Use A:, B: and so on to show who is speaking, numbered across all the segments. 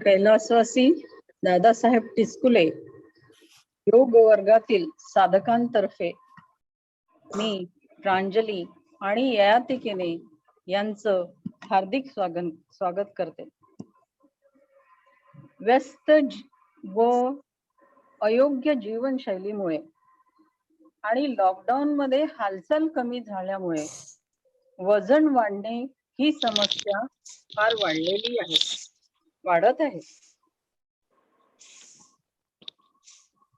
A: कैलासवासी दादासाहेब टिचकुले योग वर्गातील साधकांतर्फे मी प्रांजली आणि ययातिकेने यांचं हार्दिक स्वागत करते. व्यस्त व अयोग्य जीवनशैलीमुळे आणि लॉकडाऊन मध्ये हालचाल कमी झाल्यामुळे वजन वाढणे ही समस्या फार वाढत आहे.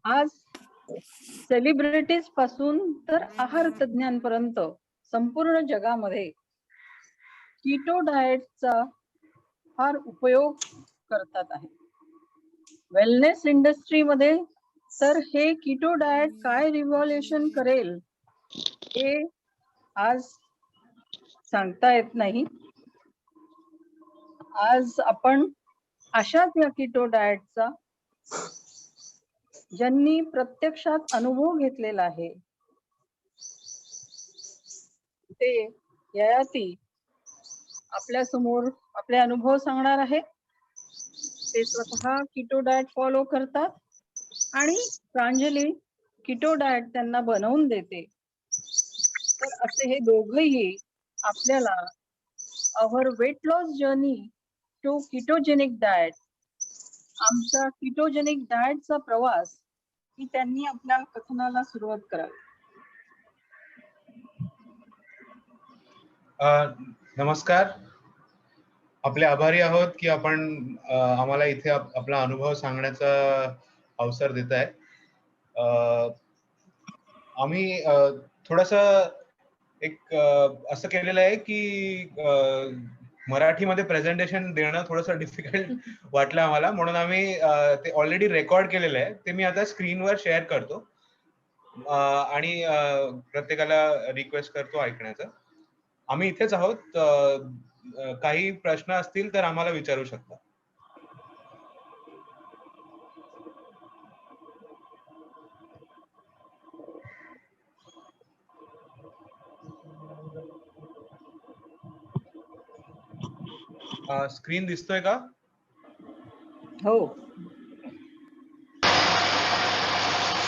A: आज सेलिब्रिटीज पासून तर आहार तज्ञांपर्यंत संपूर्ण जगामध्ये कीटो डाएटचा फार उपयोग करतात आहे. वेलनेस इंडस्ट्रीमध्ये तर हे कीटो डाएट काय रिव्हॉल्युशन करेल हे आज सांगता येत नाही. आज आपण अशाच या कीटो डाएटचा ज्यांनी प्रत्यक्षात अनुभव घेतलेला आहे ते ययाती आपल्या समोर आपले अनुभव सांगणार आहे. ते स्वतः कीटो डाएट फॉलो करतात आणि प्रांजली कीटो डाएट त्यांना बनवून देते. तर असे हे दोघंही आपल्याला our weight loss journey to ketogenic diet, आमचा कीटोजेनिक डाएटचा प्रवास ही त्यांनी आपल्या कथनाला सुरुवात करावी.
B: नमस्कार. आपले आभारी आहोत की आपण आम्हाला इथे आपला अनुभव सांगण्याचा अवसर देत आहे. आम्ही थोडंसं एक असं केलेलं आहे की मराठीमध्ये प्रेझेंटेशन देणं थोडंसं डिफिकल्ट वाटलं आम्हाला, म्हणून आम्ही ते ऑलरेडी रेकॉर्ड केलेलं आहे. ते मी आता स्क्रीनवर शेअर करतो आणि प्रत्येकाला रिक्वेस्ट करतो ऐकण्याचं. आम्ही इथेच आहोत. काही प्रश्न असतील तर आम्हाला विचारू शकता. स्क्रीन दिसतोय का?
A: हो.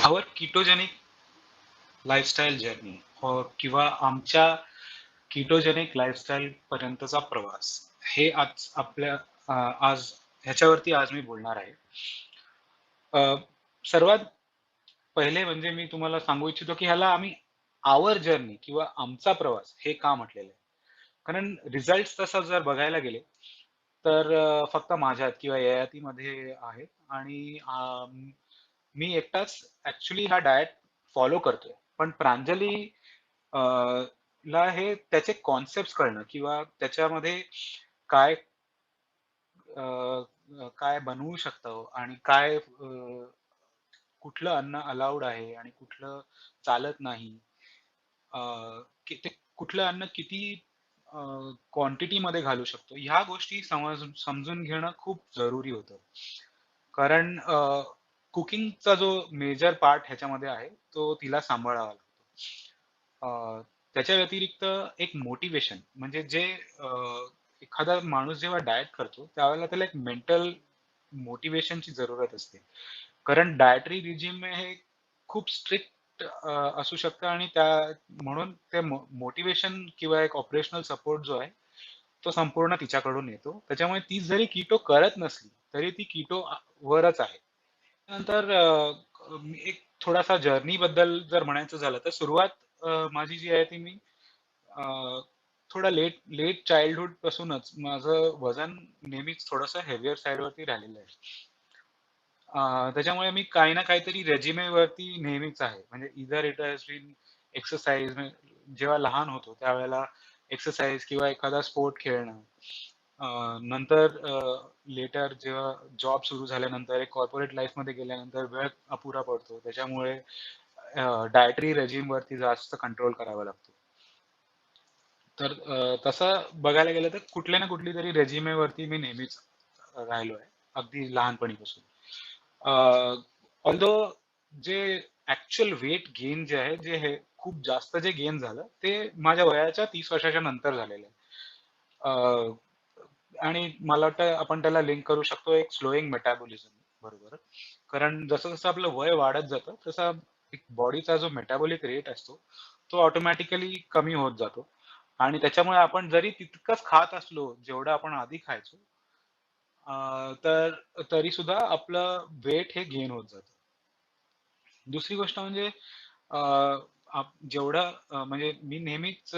C: आवर कीटोजेनिक लाईफस्टाईल जर्नी किंवा आमच्या कीटोजेनिक लाईफस्टाईल पर्यंतचा प्रवास, हे आज ह्याच्यावरती आज मी बोलणार आहे. सर्वात पहिले म्हणजे मी तुम्हाला सांगू इच्छितो की ह्याला आम्ही आवर जर्नी किंवा आमचा प्रवास हे का म्हटलेलं आहे. कारण रिझल्ट तसा जर बघायला गेले तर फक्त माझ्यात किंवा ययातीमध्ये आहेत आणि मी एकटाच ऍक्च्युली हा डाएट फॉलो करतोय. पण प्रांजली ला हे त्याचे कॉन्सेप्ट कळणं किंवा त्याच्यामध्ये काय काय बनवू शकतं आणि काय कुठलं अन्न अलाउड आहे आणि कुठलं चालत नाही, ते कुठलं अन्न किती क्वांटिटी मध्ये घालू शकतो, ह्या गोष्टी समजून घेणं खूप जरुरी होतं. कारण कुकिंगचा जो मेजर पार्ट ह्याच्यामध्ये आहे तो तिला सांभाळावा लागतो. त्याच्या व्यतिरिक्त एक मोटिवेशन, म्हणजे जे एखादा माणूस जेव्हा डाएट करतो त्यावेळेला त्याला एक मेंटल मोटिवेशनची जरूरत असते. कारण डाएटरी रिजिम हे खूप स्ट्रिक्ट असू शकतं आणि म्हणून ते मोटिवेशन किंवा एक ऑपरेशनल सपोर्ट जो आहे तो संपूर्ण तिच्याकडून येतो. त्याच्यामुळे ती जरी कीटो करत नसली तरी ती कीटो वरच आहे. नंतर एक थोडासा जर्नी बद्दल जर म्हणायचं झालं तर सुरुवात माझी जी आहे ती मी थोडा लेट चाइल्डहुड पासूनच माझं वजन नेहमीच थोडंसं हेवियर साईडवरती राहिलेलं आहे. त्याच्यामुळे मी काही ना काहीतरी रेजिमे वरती नेहमीच आहे. म्हणजे इधर इट हॅज बीन एक्सरसाइज, जेव्हा लहान होतो त्यावेळेला एक्सरसाइज किंवा एखादा स्पोर्ट खेळणं. नंतर लेटर जेव्हा जॉब सुरू झाल्यानंतर एक कॉर्पोरेट लाईफ मध्ये गेल्यानंतर वेळ अपुरा पडतो, त्याच्यामुळे डायटरी रेजिम वरती जास्त कंट्रोल करावा लागतो. तर तसं बघायला गेलं तर कुठल्या ना कुठली तरी रेजिमे वरती मी नेहमीच राहिलो आहे अगदी लहानपणीपासून. ऑल्दो जे ऍक्च्युअल वेट गेन जे आहे, जे हे खूप जास्त जे गेन झालं ते माझ्या वयाच्या 30 वर्षाच्या नंतर झालेलं आहे. आणि मला वाटतं आपण त्याला लिंक करू शकतो एक स्लोईंग मेटाबॉलिझम बरोबर. कारण जसं जसं आपलं वय वाढत जातं तसा बॉडीचा जो मेटाबॉलिक रेट असतो तो ऑटोमॅटिकली कमी होत जातो आणि त्याच्यामुळे आपण जरी तितकंच खात असलो जेवढं आपण आधी खायचो तर तरी सुद्धा आपलं वेट हे गेन होत जातं. दुसरी गोष्ट म्हणजे अ, जेवढं म्हणजे मी नेहमीच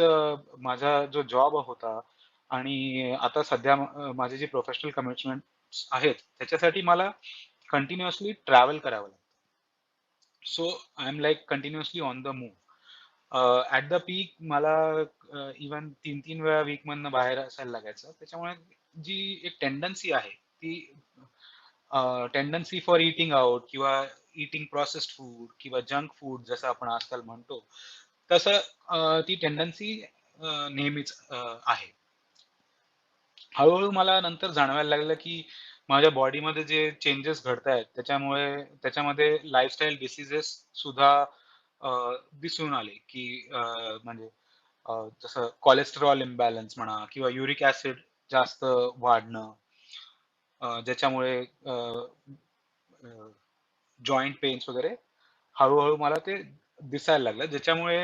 C: माझा जो जॉब होता आणि आता सध्या माझे जे प्रोफेशनल कमिटमेंट्स आहेत त्याच्यासाठी मला कंटिन्युअसली ट्रॅव्हल करावं लागतं. So I am like continuously on the move. At the peak मला इव्हन 3-3 वेळा वीकमधनं बाहेर असायला लागायचं. त्याच्यामुळे जी एक टेंडन्सी आहे ती टेंडन्सी फॉर ईटिंग आउट किंवा ईटिंग प्रोसेस्ड फूड किंवा जंक फूड जसं आपण आजकाल म्हणतो, तसं ती टेंडन्सी नेहमीच आहे. हळू-हळू मला नंतर जाणवायला लागलं, की माझ्या बॉडीमध्ये जे चेंजेस घडतायत त्याच्यामुळे त्याच्यामध्ये लाईफस्टाईल डिसीजेस सुद्धा अ, दिसून आले, की म्हणजे जसं कोलेस्टेरॉल इम्बॅलन्स म्हणा किंवा युरिक ॲसिड जास्त वाढणं ज्याच्यामुळे जॉइंट पेन्स वगैरे हळू-हळू मला ते दिसायला लागलं. ज्याच्यामुळे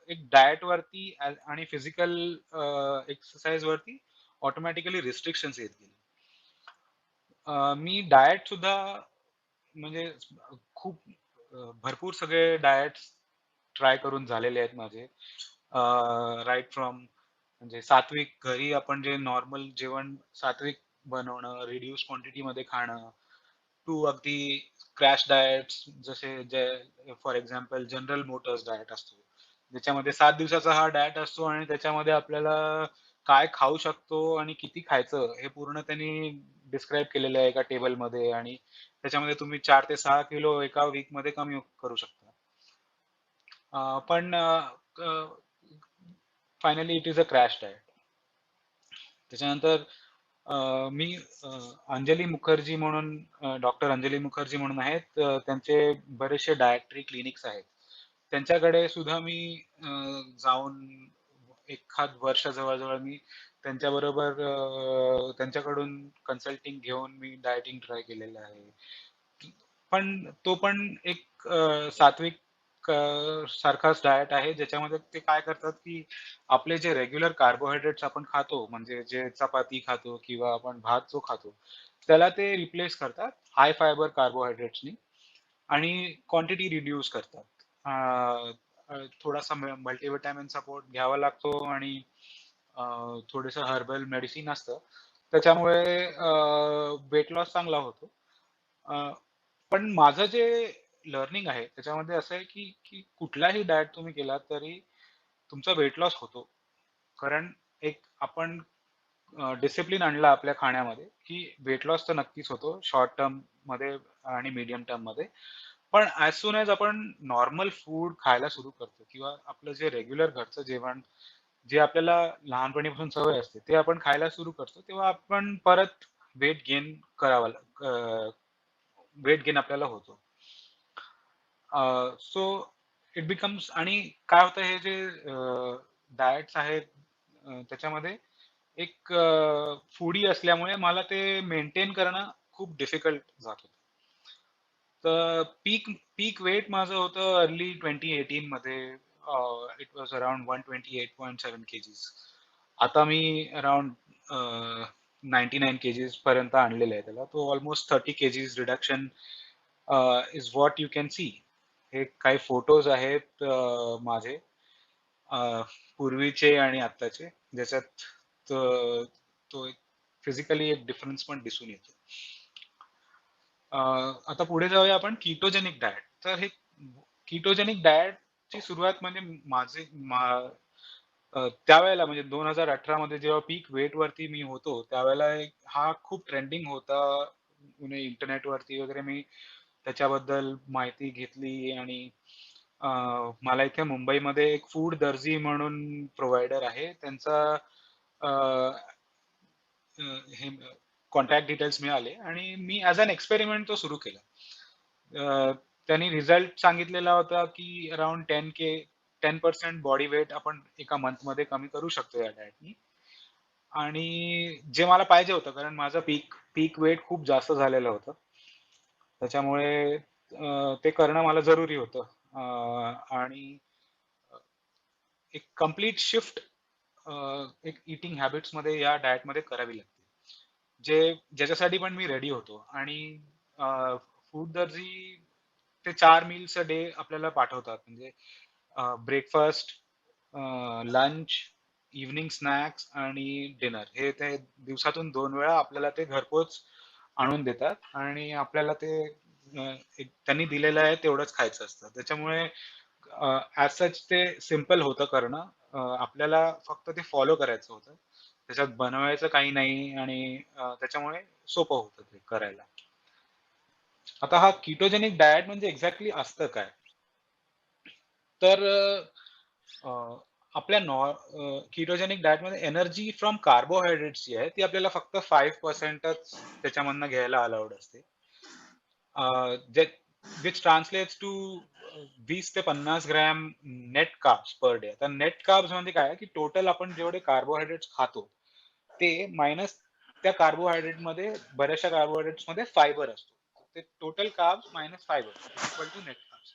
C: एक डायटवरती आणि फिजिकल एक्सरसाइजवरती ऑटोमॅटिकली रिस्ट्रिक्शन्स येत गेले. मी डायट सुद्धा म्हणजे खूप भरपूर सगळे डायट्स ट्राय करून झालेले आहेत माझे. राइट फ्रॉम म्हणजे सात्विक घरी आपण जे नॉर्मल जेवण सात्विक बनवणं, रिड्यूस क्वांटिटीमध्ये खाणं, टू अगदी क्रॅश डायट्स जसे J for example general Motors diet असतो. ज्याच्यामध्ये 7 दिवसाचा हा डायट असतो आणि त्याच्यामध्ये आपल्याला काय खाऊ शकतो आणि किती खायचं हे पूर्ण त्यांनी डिस्क्राईब केलेलं आहे एका टेबलमध्ये आणि त्याच्यामध्ये तुम्ही 4 ते 6 किलो एका वीकमध्ये कमी करू शकता. पण finally it is a crash diet. त्याच्यानंतर मी अंजली मुखर्जी म्हणून डॉक्टर अंजली मुखर्जी म्हणून आहेत. त्यांचे बरेचसे डायटरी क्लिनिक्स आहेत. त्यांच्याकडे सुद्धा मी जाऊन एखाद वर्ष जवळ-जवळ मी त्यांच्याबरोबर त्यांच्याकडून कन्सल्टिंग घेऊन मी डायटिंग ट्राय केलेलं आहे. पण तो पण एक सात्विक सारखाच डायट आहे, ज्याच्यामध्ये ते काय करतात, की आपले जे रेग्युलर कार्बोहायड्रेट्स आपण खातो, म्हणजे जे चपाती खातो किंवा आपण भात जो खातो, त्याला ते रिप्लेस करतात हाय फायबर कार्बोहायड्रेट्सनी आणि क्वांटिटी रिड्यूस करतात. अ, थोडासा मल्टीव्हिटॅमिन सपोर्ट घ्यावा लागतो आणि थोडंसं हर्बल मेडिसिन असतं. त्याच्यामुळे वेट लॉस चांगला होतो. अ, पण माझं जे लर्निंग आहे त्याच्यामध्ये असं आहे, की कुठलाही डायट तुम्ही केलात तरी तुमचा वेट लॉस होतो. कारण एक आपण डिसिप्लिन आणला आपल्या खाण्यामध्ये, की वेट लॉस तर नक्कीच होतो शॉर्ट टर्ममध्ये आणि मीडियम टर्ममध्ये. पण ॲज सून ॲज आपण नॉर्मल फूड खायला सुरू करतो किंवा आपलं जे रेग्युलर घरचं जेवण, जे आपल्याला लहानपणीपासून सवय असते, ते आपण खायला सुरू करतो, तेव्हा आपण परत वेट गेन करावं वेट गेन आपल्याला होतो. सो इट बिकम्स आणि काय होतं हे जे डायट्स आहेत त्याच्यामध्ये एक फूडी असल्यामुळे मला ते मेंटेन करणं खूप डिफिकल्ट जात होतं. तर पीक पीक वेट माझं होतं अर्ली 2018 मध्ये इट वॉज अराउंड 128.7 केजीस. आता मी अराउंड 99 केजीस पर्यंत आणलेलं आहे त्याला. तो almost 30 kgs reduction is what you can see. हे काही फोटोज आहेत माझे अ, पूर्वीचे आणि आत्ताचे ज्याच्यात तो एक फिजिकली एक डिफरन्स पण दिसून येतो. आता पुढे जाऊया आपण कीटोजेनिक डाएट. तर हे कीटोजेनिक डाएटची सुरुवात म्हणजे त्यावेळेला म्हणजे 2018 मध्ये जेव्हा पीक वेट वरती मी होतो, त्यावेळेला हा खूप ट्रेंडिंग होता. म्हणजे इंटरनेटवरती वगैरे मी त्याच्याबद्दल माहिती घेतली आणि अ, मला इथे मुंबईमध्ये एक फूड दर्जी म्हणून प्रोव्हायडर आहे. त्यांचा अ, अ, हे कॉन्टॅक्ट डिटेल्स मिळाले आणि मी ॲज अन एक्सपेरिमेंट तो सुरू केला. त्यांनी रिझल्ट सांगितलेला होता, की अराउंड 10% बॉडी वेट आपण एका मंथमध्ये कमी करू शकतो या डाएटनी. आणि जे मला पाहिजे होतं, कारण माझं पीक वेट खूप जास्त झालेलं होतं. त्याच्यामुळे ते करणं मला जरुरी होतं. आणि एक कंप्लीट शिफ्ट एक ईटिंग हॅबिट्समध्ये या डाएटमध्ये करावी लागते. ज्याच्यासाठी पण मी रेडी होतो. आणि फूड दर्जी ते 4 मील्स अ डे आपल्याला पाठवतात. म्हणजे ब्रेकफास्ट, लंच, इव्हनिंग स्नॅक्स आणि डिनर हे ते दिवसातून 2 वेळा आपल्याला ते घरपोच आणून देतात आणि आपल्याला ते त्यांनी दिलेलं आहे तेवढंच खायचं असतं. त्याच्यामुळे ॲज सच ते सिंपल होतं करणं. आपल्याला फक्त ते फॉलो करायचं होतं. त्याच्यात बनवायचं काही नाही आणि त्याच्यामुळे सोपं होतं ते करायला. आता हा कीटोजेनिक डाएट म्हणजे एक्झॅक्टली असतं काय? तर अ, आपल्या कीटोजेनिक डाएटमध्ये एनर्जी फ्रॉम कार्बोहायड्रेट्स जी आहे, ती आपल्याला फक्त 5%च त्याच्यामधनं घ्यायला अलाउड असते. जे विच ट्रान्सलेट्स टू 20 ते 50 gram net carbs per day. आता नेट कार्ब्स म्हणजे काय, की टोटल आपण जेवढे कार्बोहायड्रेट्स खातो, ते मायनस त्या कार्बोहायड्रेटमध्ये बऱ्याचशा कार्बोहायड्रेट्समध्ये फायबर असतो. ते total carbs minus fibre equal to net carbs.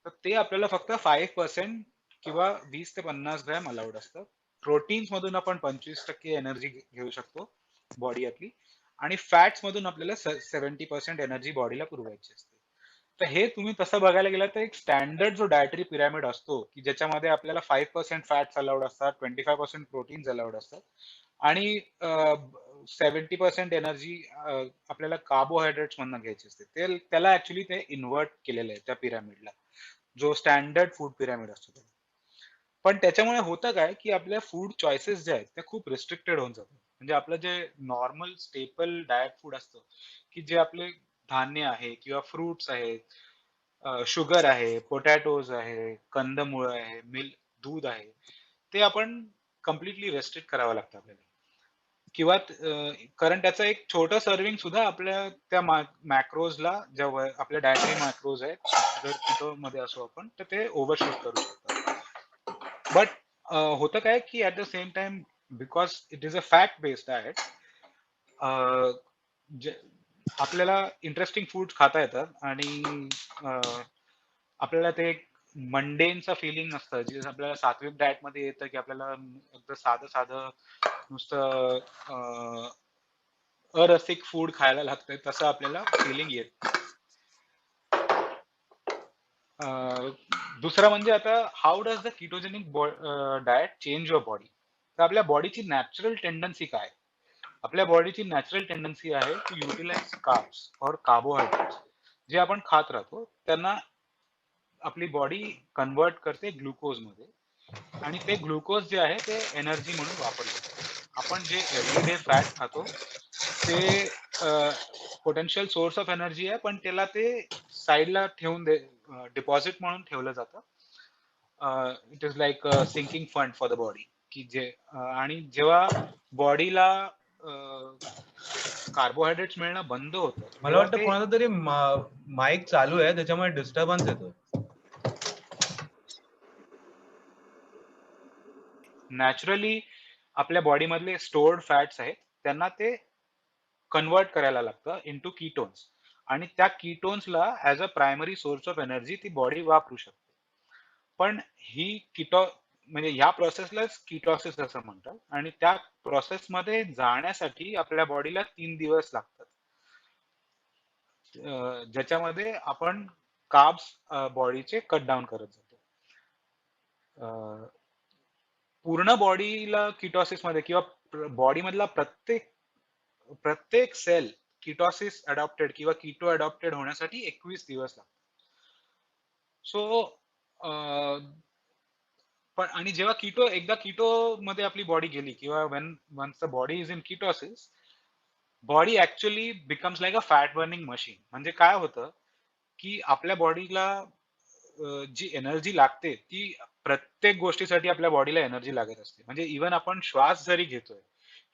C: तर ते आपल्याला फक्त 5% किंवा 20 ते 50 ग्रॅम अलाउड असतं. प्रोटीन्स मधून आपण 25% एनर्जी घेऊ शकतो बॉडी आपली, आणि फॅट्स मधून आपल्याला 70% एनर्जी बॉडीला पुरवायची असते. तर हे तुम्ही तसं बघायला गेलं तर एक स्टँडर्ड जो डायटरी पिरामिड असतो, की ज्याच्यामध्ये आपल्याला 5% फॅट्स अलाउड असतात, 25% प्रोटीन्स अलाउड असतात आणि 70% एनर्जी आपल्याला कार्बोहायड्रेट्स मधनं घ्यायची असते. त्याला ऍक्च्युली ते इन्व्हर्ट केलेलं आहे त्या पिरामिडला, जो स्टँडर्ड फूड पिरामिड असतो त्याला. पण त्याच्यामुळे होतं काय, की आपल्या फूड चॉईसेस जे आहेत त्या खूप रिस्ट्रिक्टेड होऊन जातात. म्हणजे आपलं जे नॉर्मल स्टेपल डायट फूड असतं, की जे आपले धान्य आहे किंवा फ्रुट्स आहेत, शुगर आहे, पोटॅटोज आहे, कंदमुळं आहे, दूध आहे, ते आपण कम्प्लिटली रेस्ट्रिक्ट करावं लागतं आपल्याला. किंवा कारण त्याचं एक छोटं सर्व्हिंग सुद्धा आपल्या त्या मॅक्रोजला आपल्या डायटरी मॅक्रोज आहेत, जर कीटोमध्ये असू आपण, तर ते ओव्हरशूट करू शकतात. बट होतं काय, की at the same time because it is a fact based diet, आपल्याला इंटरेस्टिंग फूड खाता येतात आणि आपल्याला ते एक मंडेनचं फीलिंग नसतं, जे आपल्याला सात्विक डाएटमध्ये येतं, की आपल्याला अगदी साधं-साधं नुसतं अरसिक फूड खायला लागतंय, तसं आपल्याला फीलिंग येत नाही. दुसरं म्हणजे आता how does the ketogenic diet change your body? तर आपल्या बॉडीची नॅचरल टेंडन्सी काय? आपल्या बॉडीची नॅचरल टेंडन्सी आहे टू युटिलाइज कार्ब्स और कार्बोहायड्रेट्स. जे आपण खात राहतो त्यांना आपली बॉडी कन्वर्ट करते ग्लुकोजमध्ये, आणि ते ग्लुकोज जे आहे ते एनर्जी म्हणून वापरलं जातं. आपण जे एव्हरीडे फॅट खातो ते पोटेन्शियल सोर्स ऑफ एनर्जी आहे, पण त्याला ते साईडला ठेवून डिपॉझिट म्हणून ठेवलं जातं. It is like sinking fund for the body, की आणि जेव्हा बॉडीला कार्बोहायड्रेट्स मिळणं बंद होतं,
B: मला
C: तेव्हा
B: वाटतं
C: ते
B: कोणाचा तरी माईक चालू आहे, त्याच्यामुळे डिस्टर्बन्स येतो.
C: नॅचरली आपल्या बॉडीमधले स्टोर्ड फॅट्स आहेत, त्यांना ते कन्वर्ट करायला लागतं इंटू कीटोन्स, आणि त्या कीटोन्सला as a primary source of energy ती बॉडी वापरू शकते. पण ही म्हणजे ह्या प्रोसेसलाच कीटॉसिस असं म्हणतात, आणि त्या प्रोसेसमध्ये जाण्यासाठी आपल्या बॉडीला 3 दिवस लागतात. ज्याच्यामध्ये आपण कार्ब्स बॉडीचे कट डाऊन करत जातो. पूर्ण बॉडीला कीटोसिस मध्ये किंवा बॉडी मधला प्रत्येक प्रत्येक सेल कीटोसिस अडॉप्टेड किंवा कीटो अडॉप्टेड होण्यासाठी 21 दिवस लागतात. सो पण आणि जेव्हा एकदा कीटो मध्ये आपली बॉडी गेली, किंवा once the body is in ketosis, body actually becomes like a fat burning machine. म्हणजे काय होतं, की आपल्या बॉडीला जी एनर्जी लागते ती प्रत्येक गोष्टीसाठी आपल्या बॉडीला एनर्जी लागत असते. म्हणजे इव्हन आपण श्वास जरी घेतोय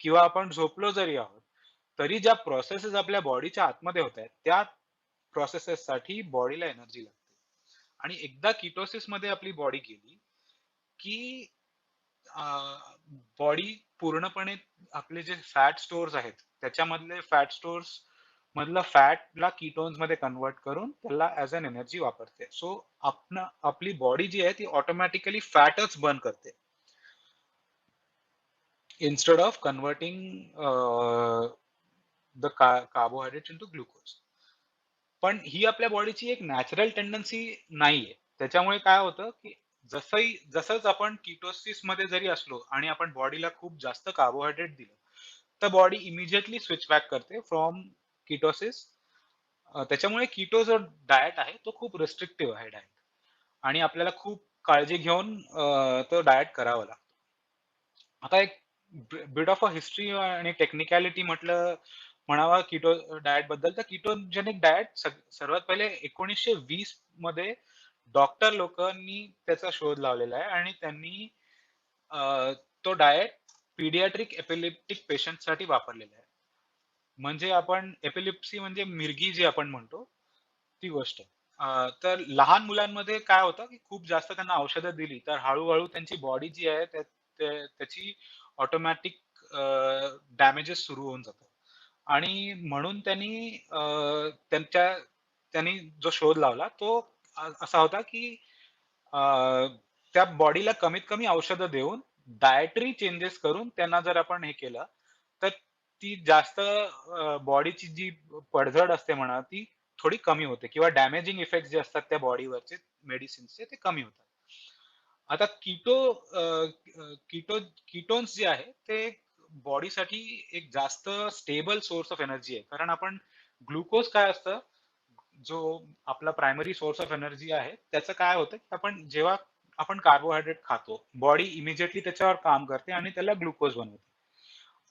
C: किंवा आपण झोपलो जरी आहोत, तरी ज्या प्रोसेसेस आपल्या बॉडीच्या आतमध्ये होत आहेत त्या प्रोसेसेस साठी बॉडीला एनर्जी लागते. आणि एकदा कीटोसिस मध्ये आपली बॉडी गेली, की बॉडी पूर्णपणे आपले जे फॅट स्टोअर्स आहेत त्याच्यामधले फॅट स्टोअर्स मधलं फॅटला कीटोन्स मध्ये कन्वर्ट करून त्याला ऍज अन एनर्जी वापरते. सो आपली बॉडी जी आहे ती ऑटोमॅटिकली फॅटच बर्न करते instead of converting the carbohydrates into glucose. पण ही आपल्या बॉडीची एक नॅचरल टेंडन्सी नाहीये. त्याच्यामुळे काय होतं की जसंच आपण किटोसिस मध्ये जरी असलो आणि आपण बॉडीला खूप जास्त कार्बोहायड्रेट दिलं तर बॉडी इमिजिएटली स्विच बॅक करते फ्रॉम किटोसिस. त्याच्यामुळे किटो जो डाएट आहे तो खूप रिस्ट्रिक्टिव्ह आहे डाएट आणि आपल्याला खूप काळजी घेऊन तो डाएट करावा लागतो. आता एक बिट ऑफ अ हिस्ट्री आणि टेक्निकॅलिटी म्हणावा किटो डाएट बद्दल, तर किटोजेनिक डाएट सर्वात पहिले 1920 मध्ये डॉक्टर लोकांनी त्याचा शोध लावलेला आहे आणि त्यांनी तो डाएट पीडियाट्रिक एपिलेप्टिक पेशंट साठी वापरलेला आहे. म्हणजे आपण एपिलेप्सी म्हणजे मिरगी जी आपण म्हणतो ती गोष्ट. तर लहान मुलांमध्ये काय होतं की खूप जास्त त्यांना औषधं दिली तर हळूहळू त्यांची बॉडी जी आहे त्याची ऑटोमॅटिक डॅमेजेस सुरू होऊन जातात आणि म्हणून त्यांनी जो शोध लावला तो असा होता की त्या बॉडीला कमीत कमी औषधं देऊन डायटरी चेंजेस करून त्यांना जर आपण हे केलं तर ती जास्त बॉडीची जी पडझड असते म्हणा ती थोडी कमी होते किंवा डॅमेजिंग इफेक्ट जे असतात त्या बॉडीवरचे मेडिसिन्सचे ते कमी होतात. आता कीटोन्स जे आहे ते बॉडीसाठी एक जास्त स्टेबल सोर्स ऑफ एनर्जी आहे. कारण आपण ग्लुकोज काय असतं जो आपला प्रायमरी सोर्स ऑफ एनर्जी आहे त्याचं काय होतं की आपण जेव्हा आपण कार्बोहायड्रेट खातो बॉडी इमिजिएटली त्याच्यावर काम करते आणि त्याला ग्लुकोज बनवते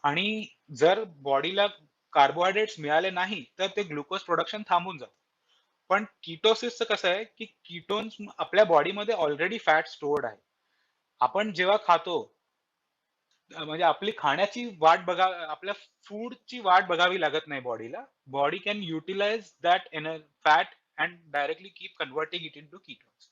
C: आणि जर बॉडीला कार्बोहायड्रेट्स मिळाले नाही तर ते ग्लुकोज प्रोडक्शन थांबून जातं. पण किटोसिसचं कसं आहे की किटोन्स आपल्या बॉडीमध्ये ऑलरेडी फॅट स्टोर्ड आहे. आपण जेव्हा खातो म्हणजे आपली खाण्याची वाट बघा आपल्या फूडची वाट बघावी लागत नाही बॉडीला. Body can utilise that fat and directly keep converting it into ketones.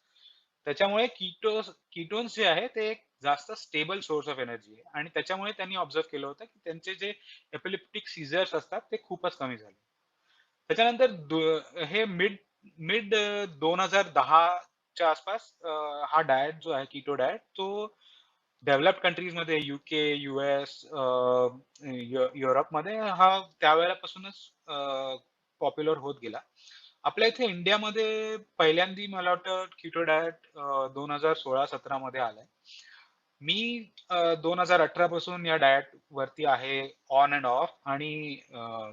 C: त्याच्यामुळे कीटोन्स जे आहे ते एक जास्त स्टेबल सोर्स ऑफ एनर्जी आहे आणि त्याच्यामुळे त्यांनी ऑब्झर्व केलं होतं की त्यांचे जे एपिलेप्टिक सीझर्स असतात ते खूपच कमी झाले. त्याच्यानंतर हे मिड मिड 2010च्या आसपास हा डाएट जो आहे कीटो डाएट तो डेव्हलप्ड कंट्रीज मध्ये युके, युएस, युरोपमध्ये हा त्यावेळेपासूनच पॉप्युलर होत गेला. आपल्या इथे इंडियामध्ये पहिल्यांदा मला वाटतं कीटो डाएट 2016-17 मध्ये आलाय. मी 2018 पासून या डाएट वरती आहे ऑन अँड ऑफ आणि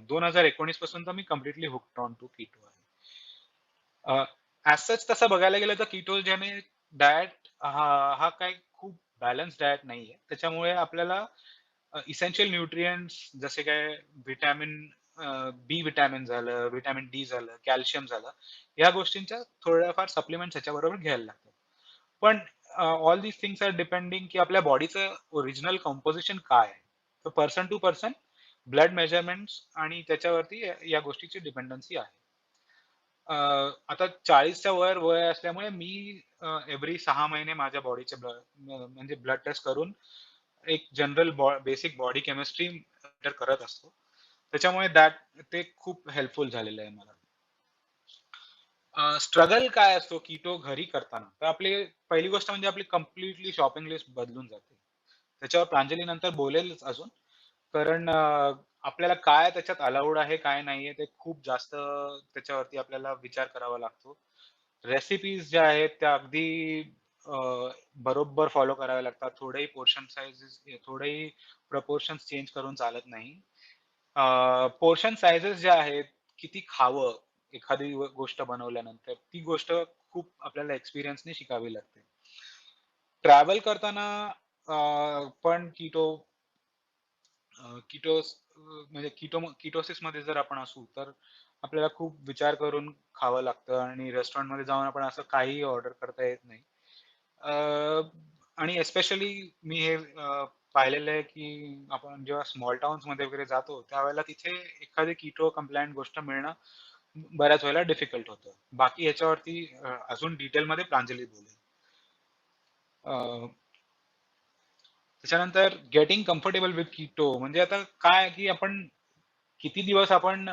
C: 2019 पासून तर मी completely hooked on to keto आहे. ऍज सच तसं बघायला गेलं तर कीटोजेनिक डाएट हा काही खूप बॅलन्स डाएट नाहीये. त्याच्यामुळे आपल्याला इसेन्शियल न्यूट्रिएंट्स जसे काय व्हिटॅमिन बी व्हिटॅमिन झालं, व्हिटॅमिन डी झालं, कॅल्शियम झालं, या गोष्टींच्या थोड्याफार सप्लिमेंट ह्याच्याबरोबर घ्यायला लागतात. पण all these things are depending की आपल्या बॉडीचं ओरिजिनल कंपोजिशन काय आहे. तर person to person blood measurements आणि त्याच्यावरती या गोष्टीची डिपेंडन्सी आहे. आता 40च्या वर वय असल्यामुळे मी एव्हरी 6 महिने माझ्या बॉडीचे म्हणजे ब्लड टेस्ट करून एक जनरल बेसिक बॉडी केमिस्ट्री करत असतो. त्याच्यामुळे ते खूप हेल्पफुल झालेलं आहे मला. स्ट्रगल काय असतो कीटो घरी करताना तर आपली पहिली गोष्ट म्हणजे आपली कम्प्लिटली शॉपिंग लिस्ट बदलून जाते. त्याच्यावर प्रांजली नंतर बोलेलच अजून. कारण आपल्याला काय त्याच्यात अलाउड आहे काय नाहीये ते खूप जास्त त्याच्यावरती आपल्याला विचार करावा लागतो. रेसिपीज ज्या आहेत त्या अगदी बरोबर फॉलो कराव्या लागतात. थोडेही पोर्शन साइजेस थोडेही प्रपोर्शन्स चेंज करून चालत नाही. पोर्शन साइजेस ज्या आहेत किती खावं एखादी गोष्ट बनवल्यानंतर ती गोष्ट खूप आपल्याला एक्सपिरियन्सने शिकावी लागते. ट्रॅव्हल करताना पण कीटोस म्हणजे किटोसिस मध्ये जर आपण असू तर आपल्याला खूप विचार करून खावं लागतं आणि रेस्टॉरंट मध्ये जाऊन आपण असं काही ऑर्डर करता येत नाही. आणि एस्पेशली मी हे पाहिलेलं आहे की आपण जेव्हा स्मॉल टाउन्स मध्ये वगैरे जातो त्यावेळेला तिथे एखादी कीटो कंप्लायंट गोष्ट मिळणं बऱ्याच वेळेला डिफिकल्ट होतं. बाकी ह्याच्यावरती अजून डिटेल मध्ये प्रांजली बोलेल. त्याच्यानंतर गेटिंग कम्फर्टेबल विथ कीटो म्हणजे आता काय आहे की आपण किती दिवस आपण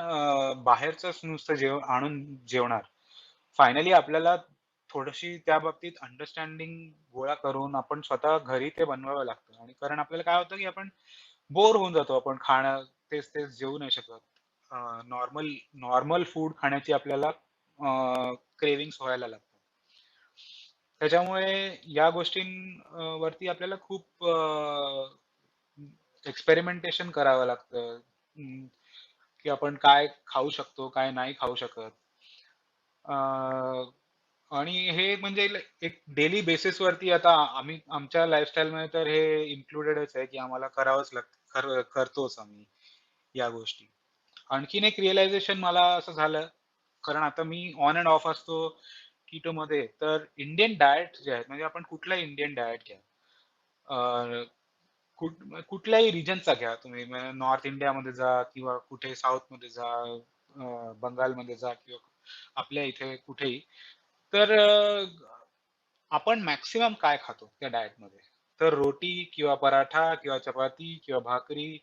C: बाहेरच नुसतं आणून जेवणार. फायनली आपल्याला थोडीशी त्या बाबतीत अंडरस्टँडिंग गोळा करून आपण स्वतः घरी ते बनवावं लागतं आणि कारण आपल्याला काय होतं की आपण बोर होऊन जातो. आपण खाणं तेच जेवू नाही शकत. नॉर्मल नॉर्मल फूड खाण्याची आपल्याला क्रेव्हिंग्स व्हायला लागतात. त्याच्यामुळे या वरती आपल्याला खूप एक्सपेरिमेंटेशन करावं लागतं. की आपण काय खाऊ शकतो, काय नाही खाऊ शकत. अ, आणि हे म्हणजे एक डेली बेसिसवरती आता आम्ही आमच्या लाईफस्टाईलमध्ये तर हे इन्क्लुडेडच आहे, की आम्हाला करावंच लागतं. करतोच आम्ही या गोष्टी. आणखीन एक रिअलायझेशन मला असं झालं, कारण आता मी ऑन एंड ऑफ असतो कीटोमध्ये. तर इंडियन डाएट जे आहेत, म्हणजे आपण कुठलाही इंडियन डाएट घ्या. अ, कुठल्याही रिजनचा घ्या तुम्ही. नॉर्थ इंडियामध्ये जा किंवा कुठे साऊथमध्ये जा, बंगालमध्ये जा किंवा आपल्या इथे कुठेही. तर आपण मॅक्सिमम काय खातो त्या डाएटमध्ये? तर रोटी किंवा पराठा किंवा चपाती किंवा भाकरी,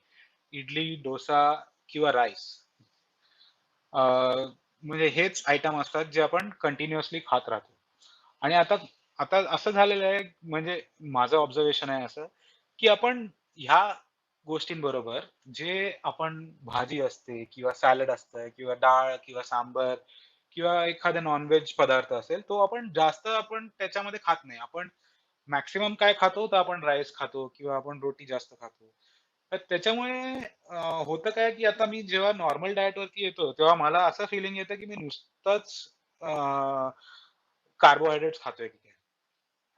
C: इडली, डोसा किंवा राईस. म्हणजे हेच आयटम असतात जे आपण कंटिन्युअसली खात राहतो. आणि आता आता असं झालेलं आहे, म्हणजे माझं ऑब्झर्वेशन आहे असं, की आपण ह्या गोष्टींबरोबर जे आपण भाजी असते किंवा सॅलड असतं किंवा डाळ किंवा सांबर किंवा एखादा नॉन-व्हेज पदार्थ असेल, तो आपण त्याच्यामध्ये खात नाही. आपण मॅक्सिमम काय खातो, तर आपण राईस खातो किंवा आपण रोटी जास्त खातो. तर त्याच्यामुळे होतं काय, की आता मी जेव्हा नॉर्मल डायटवरती येतो, तेव्हा मला असं फिलिंग येतं, की मी नुसतंच कार्बोहायड्रेट्स खातोय की काय.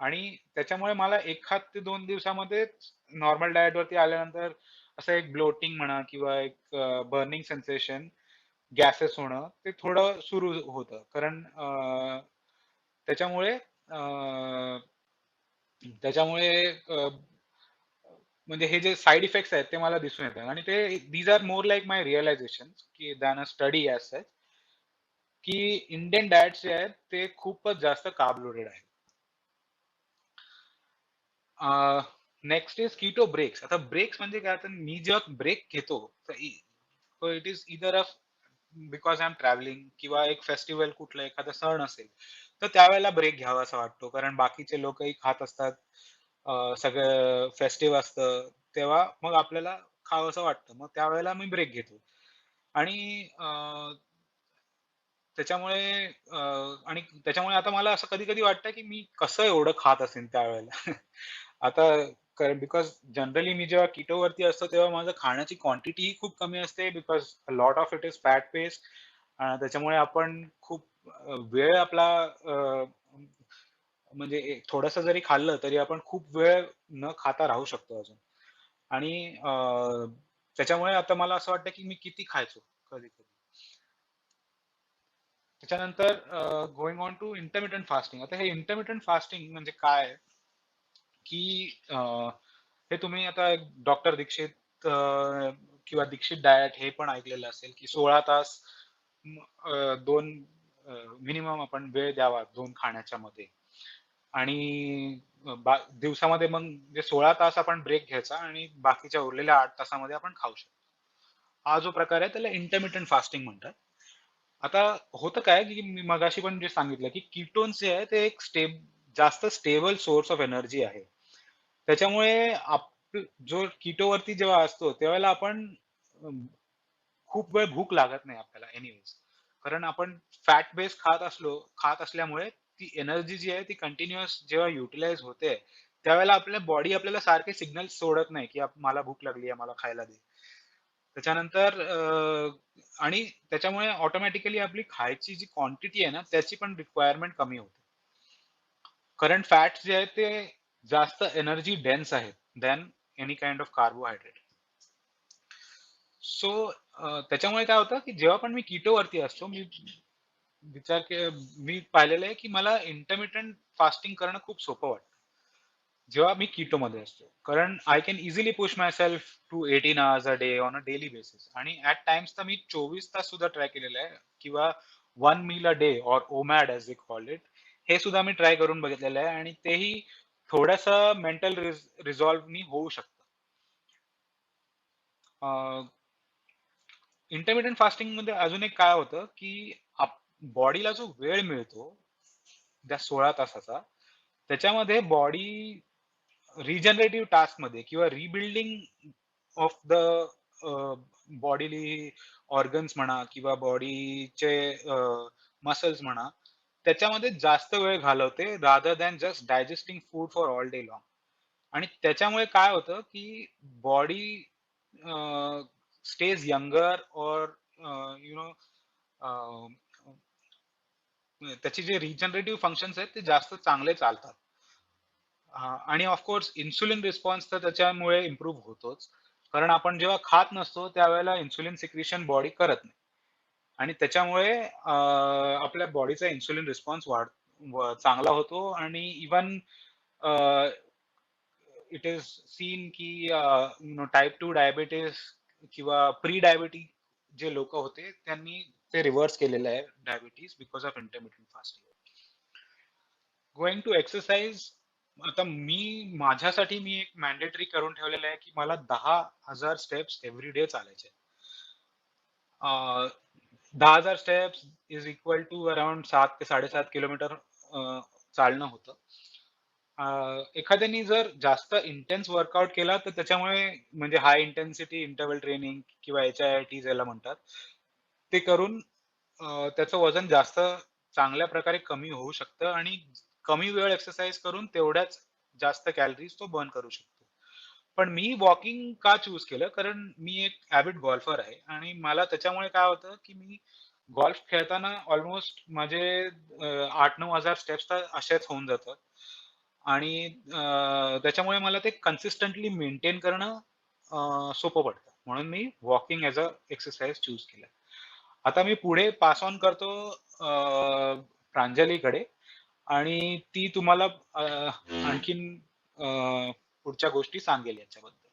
C: आणि त्याच्यामुळे मला 1 ते 2 दिवसामध्येच नॉर्मल डायटवरती आल्यानंतर असं एक ब्लोटिंग म्हणा किंवा एक बर्निंग सेन्सेशन, गॅसेस होणं ते थोडं सुरू होतं. कारण त्याच्यामुळे अ, त्याच्यामुळे म्हणजे हे जे साइड इफेक्ट्स आहेत ते मला दिसून येतात आणि ते these are more like my realization की than a study as such की इंडियन डाएट्स जे आहेत ते खूपच जास्त कार्ब लोडेड आहेत. Next is keto breaks. आता ब्रेक्स म्हणजे काय? आता मी जेव्हा ब्रेक घेतो तर it is either a because I am travelling किंवा एक फेस्टिव्हल कुठला एखादा सण असेल, तर त्यावेळेला ब्रेक घ्यावा असा वाटतो. कारण बाकीचे लोकही खात असतात. सगळं फेस्टिव्ह असतं, तेव्हा मग आपल्याला खावंसं वाटतं. मग त्यावेळेला मी ब्रेक घेतो. आणि त्याच्यामुळे आणि त्याच्यामुळे आता मला असं कधी-कधी वाटतं, की मी कसं एवढं खात असेन त्यावेळेला. आता बिकॉज जनरली मी जेव्हा कीटोवरती असतो, तेव्हा माझं खाण्याची क्वांटिटी खूप कमी असते because a lot of it is fat based. त्याच्यामुळे आपण खूप वेळ आपला म्हणजे थोडंसं जरी खाल्लं, तरी आपण खूप वेळ न खाता राहू शकतो अजून. आणि त्याच्यामुळे आता मला असं वाटतं, की मी किती खायचो कधी-कधी. त्याच्यानंतर going on to intermittent fasting. आता हे इंटरमिटेंट फास्टिंग म्हणजे काय? की हे तुम्ही आता डॉक्टर दीक्षित किंवा दीक्षित डायट हे पण ऐकलेलं असेल, की 16 तास 2 मिनिमम आपण वेळ द्यावा 2 खाण्याच्या मध्ये. आणि दिवसामध्ये मग जे 16 तास आपण ब्रेक घ्यायचा आणि बाकीच्या उरलेल्या 8 तासामध्ये आपण खाऊ शकतो. हा जो प्रकार आहे त्याला इंटरमिटेंट फास्टिंग म्हणतात. आता होतं काय, की मी मगाशी पण जे सांगितलं, की कीटोन्स जे आहे ते एक जास्त स्टेबल सोर्स ऑफ एनर्जी आहे. त्याच्यामुळे जो कीटोवरती जेव्हा असतो, त्यावेळेला आपण अ, खूप वेळ भूक लागत नाही आपल्याला एनिवेज. कारण आपण फॅट बेस खात असल्यामुळे ती एनर्जी जी आहे ती कंटिन्युअस जेव्हा युटिलाइज होते, त्यावेळेला आपल्या बॉडी आपल्याला सारखे सिग्नल सोडत नाही, की मला भूक लागली आहे, मला खायला दे. त्याच्यानंतर आणि त्याच्यामुळे ऑटोमॅटिकली आपली खायची जी क्वांटिटी आहे ना, त्याची पण रिक्वायरमेंट कमी होते. कारण फॅट्स जे आहेत ते जास्त एनर्जी डेन्स आहेत than any kind of carbohydrate. So त्याच्यामुळे काय होतं, की जेव्हा पण मी कीटोवरती असतो, विचार के मी पाहिलेलं आहे, की मला इंटरमिटेंट फास्टिंग करणं खूप सोपं वाटतं. जेव्हा मी कीटोमध्ये असतो. कारण I can easily push myself to 18 hours a day on a daily basis आणि ॲट टाईम्स तर मी 24 तास सुद्धा ट्राय केलेलं आहे किंवा 1 meal a day or OMAD as they called it. हे सुद्धा मी ट्राय करून बघितलेलं आहे आणि तेही थोडंसं मेंटल रिझॉल्व्हनी होऊ शकतं. इंटरमिटेंट फास्टिंगमध्ये अजून एक काय होतं, की बॉडीला जो वेळ मिळतो, त्या 16 तासाचा, त्याच्यामध्ये बॉडी रिजनरेटिव्ह टास्कमध्ये किंवा rebuilding of the bodily organs म्हणा किंवा बॉडीचे मसल्स म्हणा, त्याच्यामध्ये जास्त वेळ घालवते rather than just digesting food for all day long. आणि त्याच्यामुळे काय होतं, की बॉडी स्टेज यंगर और यू नो त्याचे जे रिजनरेटिव्ह फंक्शन्स आहेत ते जास्त चांगले चालतात. हां, आणि ऑफ कोर्स इन्सुलिन रिस्पॉन्स तर त्याच्यामुळे इम्प्रूव्ह होतोच. कारण आपण जेव्हा खात नसतो त्यावेळेला इन्सुलिन सिक्रिशन बॉडी करत नाही आणि त्याच्यामुळे आपल्या बॉडीचा इन्सुलिन रिस्पॉन्स चांगला होतो आणि इव्हन इट इज सीन की टाइप 2 डायबिटीज किंवा प्री डायबिटीज जे लोकं होते त्यांनी ते रिव्हर्स केलेलं आहे diabetes because of intermittent fasting. Going to exercise, आता माझ्यासाठी मी एक मॅन्डेटरी करून ठेवलेलं आहे की मला 10,000 स्टेप्स एव्हरी डे चालायचे. 10,000 steps is equal to around 7 ते 7.5 किलोमीटर चालणं होतं. एखाद्याने जर जास्त इंटेन्स वर्कआउट केला तर त्याच्यामुळे म्हणजे हाय इंटेन्सिटी इंटरव्हल ट्रेनिंग किंवा HIIT ज्याला म्हणतात, ते करून त्याचं वजन जास्त चांगल्या प्रकारे कमी होऊ शकतं आणि कमी वेळ एक्सरसाइज करून तेवढ्याच जास्त कॅलरीज तो बर्न करू शकतो. पण मी वॉकिंग का चूज केलं? कारण मी एक ॲव्हिड गोल्फर आहे आणि मला त्याच्यामुळे काय होतं, की मी गोल्फ खेळताना ऑलमोस्ट माझे 8,000-9,000 स्टेप्स तर असेच होऊन जातात आणि त्याच्यामुळे मला ते कन्सिस्टंटली मेंटेन करणं सोपं पडतं. म्हणून मी walking as a exercise choose केलं. आता मी पुढे पास ऑन करतो प्रांजलीकडे आणि ती तुम्हाला आणखीन पुढच्या गोष्टी सांगेल याच्याबद्दल.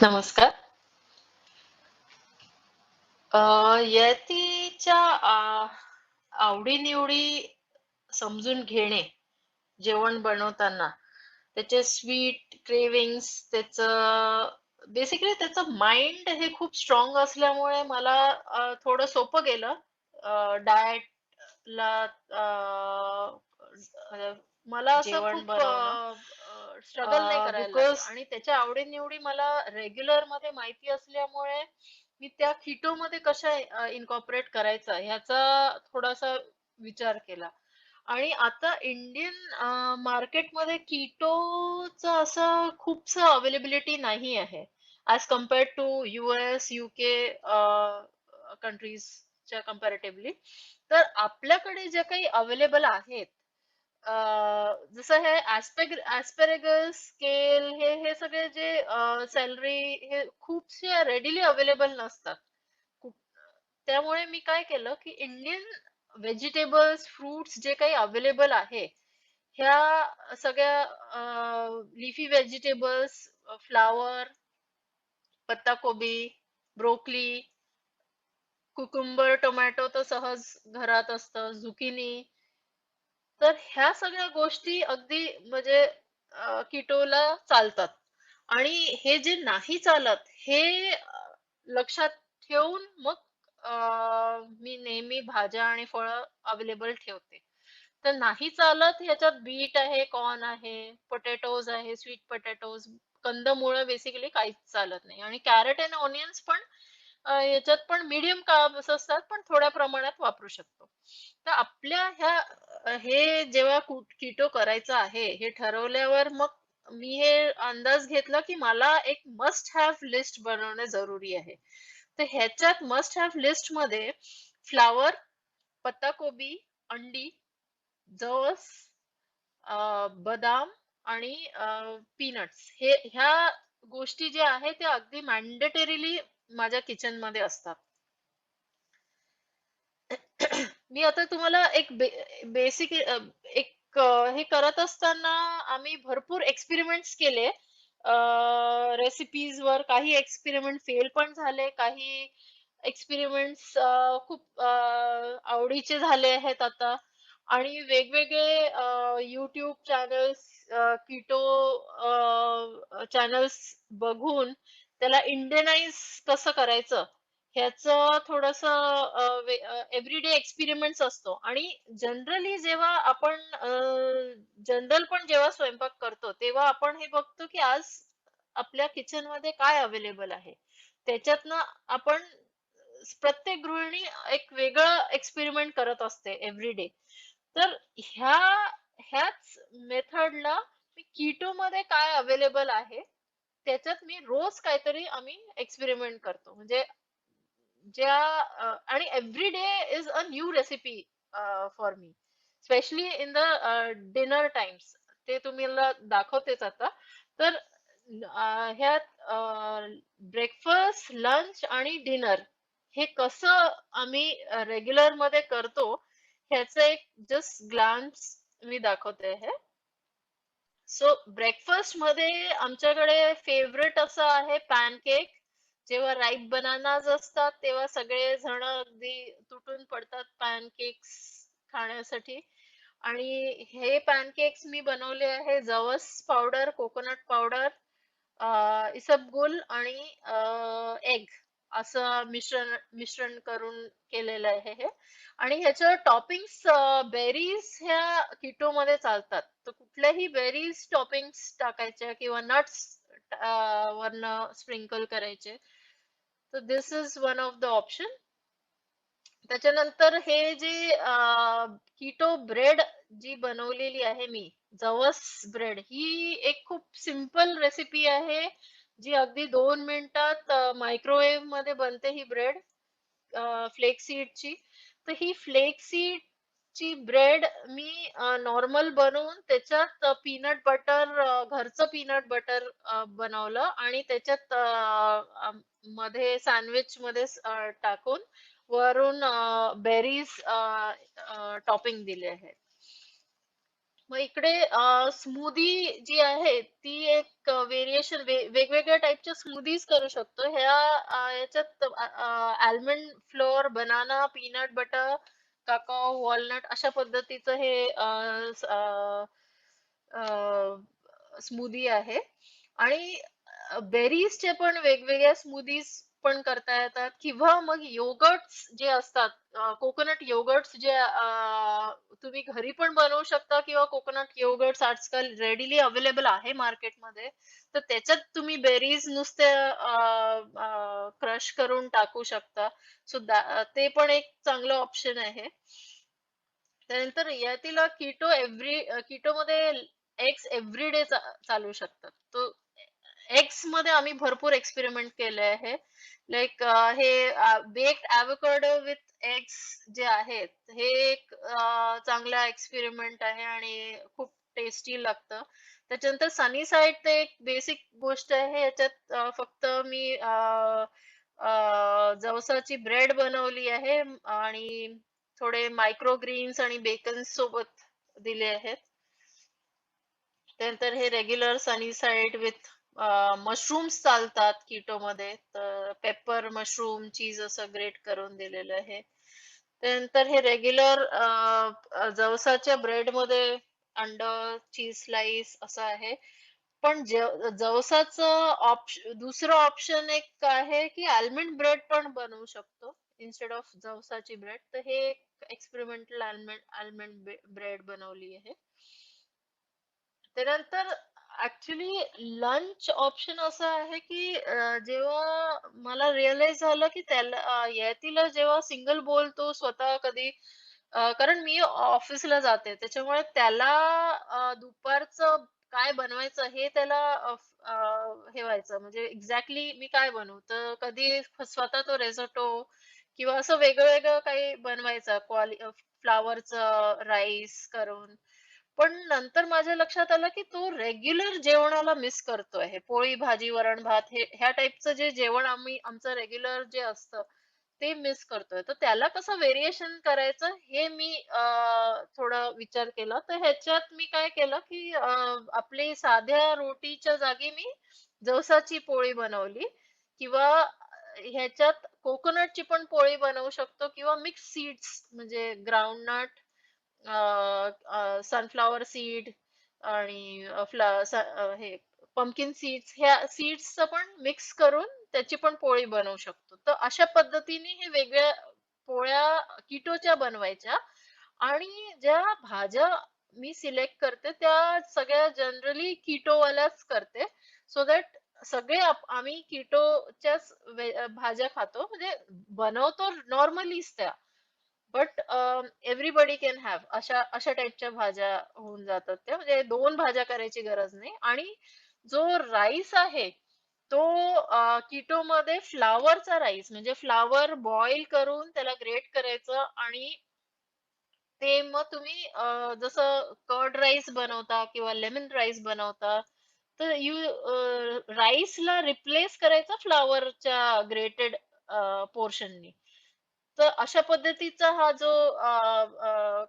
D: नमस्कार. यतीच्या आवडी-निवडी समजून घेणे, जेवण बनवताना, त्याचे स्वीट क्रेव्हिंग्स, त्याचं बेसिकली त्याचं माइंड हे खूप स्ट्राँग असल्यामुळे मला थोडं सोपं गेलं. डाएटला मला असं
E: जेवण
D: खूप
E: बनवणं.
D: स्ट्रगल नाही करायला लागलं
E: बिकॉज
D: आणि त्याच्या आवडी-निवडी मला रेग्युलरमध्ये माहिती असल्यामुळे मी त्या कीटोमध्ये कशा इन्कॉर्पोरेट करायचा ह्याचा थोडासा विचार केला. आणि आता इंडियन मार्केटमध्ये कीटोचं असं खूपसं अवेलेबिलिटी नाही आहे. As compared to US, UK कंट्रीजच्या कंपॅरेटिव्हली. तर आपल्याकडे जे काही अवेलेबल आहेत, जसं हे ॲस्पॅरेगस, केल हे सगळे जे सेलरी हे खूपसे रेडिली अवेलेबल नसतात. खूप त्यामुळे मी काय केलं, की इंडियन व्हेजिटेबल्स, फ्रुट्स जे काही अवेलेबल आहे, ह्या सगळ्या लीफी व्हेजिटेबल्स, फ्लॉवर, पत्ताकोबी, ब्रोकोली, कुकुंबर, टोमॅटो तर सहज घरात असतं, झुकिनी. तर ह्या सगळ्या गोष्टी अगदी म्हणजे कीटोला चालतात. आणि हे जे नाही चालत हे लक्षात ठेवून मग मी नेहमी भाज्या आणि फळं अवेलेबल ठेवते. तर नाही चालत ह्याच्यात बीट आहे, कॉर्न आहे, पोटॅटोज आहे, स्वीट पोटॅटोज, कंदमुळं बेसिकली काहीच चालत नाही आणि कॅरट एंड ऑनियन्स पण याच्यात पण मीडियम कार्ब्स असतात, पण थोड्या प्रमाणात वापरू शकतो. तर आपल्या ह्या हे जेव्हा कीटो करायचं आहे, हे ठरवल्यावर मग मी हे अंदाज घेतला, की मला एक मस्ट हॅव लिस्ट बनवणं जरुरी आहे. तर ह्याच्यात मस्ट हॅव लिस्टमध्ये फ्लॉवर, पत्ताकोबी, अंडी, जवस, बदाम आणि पीनट्स ह्या गोष्टी ज्या आहेत, त्या अगदी मॅन्डेटरीली माझ्या किचनमध्ये असतात. मी आता तुम्हाला एक बेसिक एक हे करत असताना आम्ही भरपूर एक्सपेरिमेंट्स केले. रेसिपीजवर काही एक्सपेरिमेंट फेल पण झाले, काही एक्सपेरिमेंट्स खूप आवडीचे झाले आहेत आता आणि वेगवेगळे YouTube चॅनल्स, कीटो चॅनल्स बघून त्याला इंडियनाइज कसं करायचं ह्याचं थोडंसं एव्हरीडे एक्सपेरिमेंट्स असतो आणि जनरली जेव्हा आपण जनरल पण जेव्हा स्वयंपाक करतो तेव्हा आपण हे बघतो की आज आपल्या किचन मध्ये काय अवेलेबल आहे. त्याच्यातनं आपण प्रत्येक गृहिणी एक वेगळं एक्सपेरिमेंट करत असते एव्हरीडे. तर ह्या ह्याच मेथडला मी कीटो मध्ये काय अवेलेबल आहे त्याच्यात मी रोज काहीतरी आम्ही एक्सपेरिमेंट करतो. म्हणजे ज्या आणि every day is a new recipe for me. Specially in the dinner times. ते तुम्हाला दाखवतेच आता. तर ह्यात ब्रेकफास्ट, लंच आणि डिनर हे कसं आम्ही रेग्युलर मध्ये करतो ह्याचं एक जस्ट ग्लान्स मी दाखवते आहे. सो ब्रेकफास्ट मध्ये आमच्याकडे फेवरेट असं आहे पॅनकेक. जेव्हा राईप बनानाज असतात तेव्हा सगळे जण अगदी तुटून पडतात पॅनकेक्स खाण्यासाठी. आणि हे पॅनकेक्स मी बनवले आहे जवस पावडर, कोकोनट पावडर, इसबगोल आणि एग असं मिश्रण मिश्रण करून केलेलं आहे हे. आणि ह्याच्यावर टॉपिंग्स बेरीज ह्या कीटो मध्ये चालतात. तर कुठल्याही बेरीज टॉपिंग्स टाकायच्या किंवा नट्स वरनं स्प्रिंकल करायचे. तर this is one of the option. त्याच्यानंतर हे जे कीटो ब्रेड जी बनवलेली आहे मी, जवस ब्रेड ही एक खूप सिंपल रेसिपी आहे, जी अगदी 2 मिनिटात मायक्रोवेव्ह मध्ये बनते ही ब्रेड फ्लेक्ससीडची. तर ही फ्लेक्ससीडची ब्रेड मी नॉर्मल बनवून त्याच्यात पीनट बटर घरचं पीनट बटर बनवलं आणि त्याच्यात मध्ये सँडविच मध्ये टाकून वरून बेरीज टॉपिंग दिले आहे. मग इकडे स्मूदी जी आहे ती एक व्हेरिएशन वेगवेगळ्या टाईपच्या स्मूदीज करू शकतो. याच्यात almond flour, banana, peanut butter, cacao, walnut अशा पद्धतीचं हे स्मूदी आहे. आणि बेरीजचे पण वेगवेगळ्या स्मूदीज पण करता येतात किंवा मग योगर्ट्स जे असतात कोकोनट योगर्ट्स जे तुम्ही घरी पण बनवू शकता किंवा कोकोनट योगर्ट्स आजकाल रेडीली अवेलेबल आहे मार्केटमध्ये. तर त्याच्यात तुम्ही बेरीज नुसते क्रश करून टाकू शकता. सो ते पण एक चांगलं ऑप्शन आहे. त्यानंतर यातील कीटो मध्ये एग्स एव्हरीडे चालू शकतात. तो एग्स मध्ये आम्ही भरपूर एक्सपेरिमेंट केले आहे. Like hey baked avocado with eggs जे आहेत हे एक चांगला एक्सपेरिमेंट आहे आणि खूप टेस्टी लागतं. त्याच्यानंतर सनी साइड ते एक बेसिक गोष्ट आहे. याच्यात फक्त मी जवसाची ब्रेड बनवली आहे आणि थोडे मायक्रो ग्रीन्स आणि बेकन सोबत दिले आहेत. त्यानंतर हे regular sunny side with mushrooms चालतात कीटो मध्ये. तर पेपर, मशरूम, चीज असं ग्रेट करून दिलेलं आहे. त्यानंतर हे रेग्युलर जवसाच्या ब्रेड मध्ये अंडं, चीज स्लाइस असं आहे. पण जवसाचं दुसरं ऑप्शन एक आहे की आल्मंड ब्रेड पण बनवू शकतो इन्स्टेड ऑफ जवसाची ब्रेड. तर हे एक्सपेरिमेंटल आल्मंड आल्मंड ब्रेड बनवली आहे. त्यानंतर ऍक्च्युली लंच ऑप्शन असं आहे की जेव्हा मला रिअलाइज झालं की यातील जेव्हा सिंगल बोल तो स्वतः कधी कारण मी ऑफिसला जाते त्याच्यामुळे त्याला दुपारचं काय बनवायचं हे त्याला हे व्हायचं म्हणजे एक्झॅक्टली मी काय बनवू तर कधी स्वतः तो रेझोटो किंवा असं वेगळं वेगळं काही बनवायचं फ्लावरचं राईस करून. पण नंतर माझ्या लक्षात आलं की तो रेग्युलर जेवणाला मिस करतोय. हे पोळी, भाजी, वरण-भात ह्या टाइपचं जे जेवण आमचं रेग्युलर जे असतं ते मिस करतोय. तर त्याला कसं व्हेरिएशन करायचं हे मी थोडं विचार केला. तर ह्याच्यात मी काय केलं की आपली साध्या रोटीच्या जागी मी जवसाची पोळी बनवली किंवा ह्याच्यात कोकोनटची पण पोळी बनवू शकतो किंवा मिक्स सीड्स म्हणजे ग्राउंडनट, सनफ्लॉवर सीड आणि हे पंपकिन सीड्स ह्या सीड्सचं पण मिक्स करून त्याची पण पोळी बनवू शकतो. तर अशा पद्धतीने हे वेगळ्या पोळ्या कीटोच्या बनवायच्या आणि ज्या भाज्या मी सिलेक्ट करते त्या सगळ्या जनरली कीटोवाल्याच करते. सो दॅट सगळे आम्ही कीटोच्याच भाज्या खातो. म्हणजे बनवतो नॉर्मलीच त्या. बट एव्हरीबडी कॅन हॅव अशा अशा टाइपच्या भाज्या होऊन जातात त्या. म्हणजे 2 भाज्या करायची गरज नाही आणि जो राईस आहे तो कीटोमध्ये फ्लॉवरचा राईस म्हणजे फ्लॉवर बॉईल करून त्याला ग्रेट करायचं आणि ते मग तुम्ही जसं कर्ड राईस बनवता किंवा लेमन राईस बनवता, तर राईसला रिप्लेस करायचं फ्लॉवरच्या ग्रेटेड पोर्शननी. तर अशा पद्धतीचा हा जो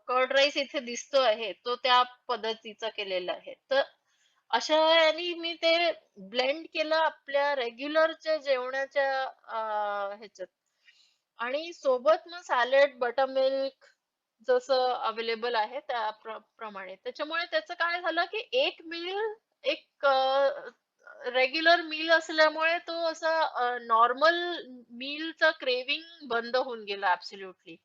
D: कर्ड राईस इथे दिसतो आहे, तो त्या पद्धतीचा केलेला आहे. तर अशा याने मी ते ब्लेंड केलं आपल्या रेग्युलरच्या जेवणाच्या ह्याच्यात आणि सोबत मग सॅलड, बटरमिल्क जसं अवेलेबल आहे त्या प्रमाणे. त्याच्यामुळे त्याचं काय झालं, की एक मील एक रेग्युलर मील असल्यामुळे तो असा नॉर्मल मीलचा क्रेव्हिंग बंद होऊन गेला ॲब्सोल्युटली.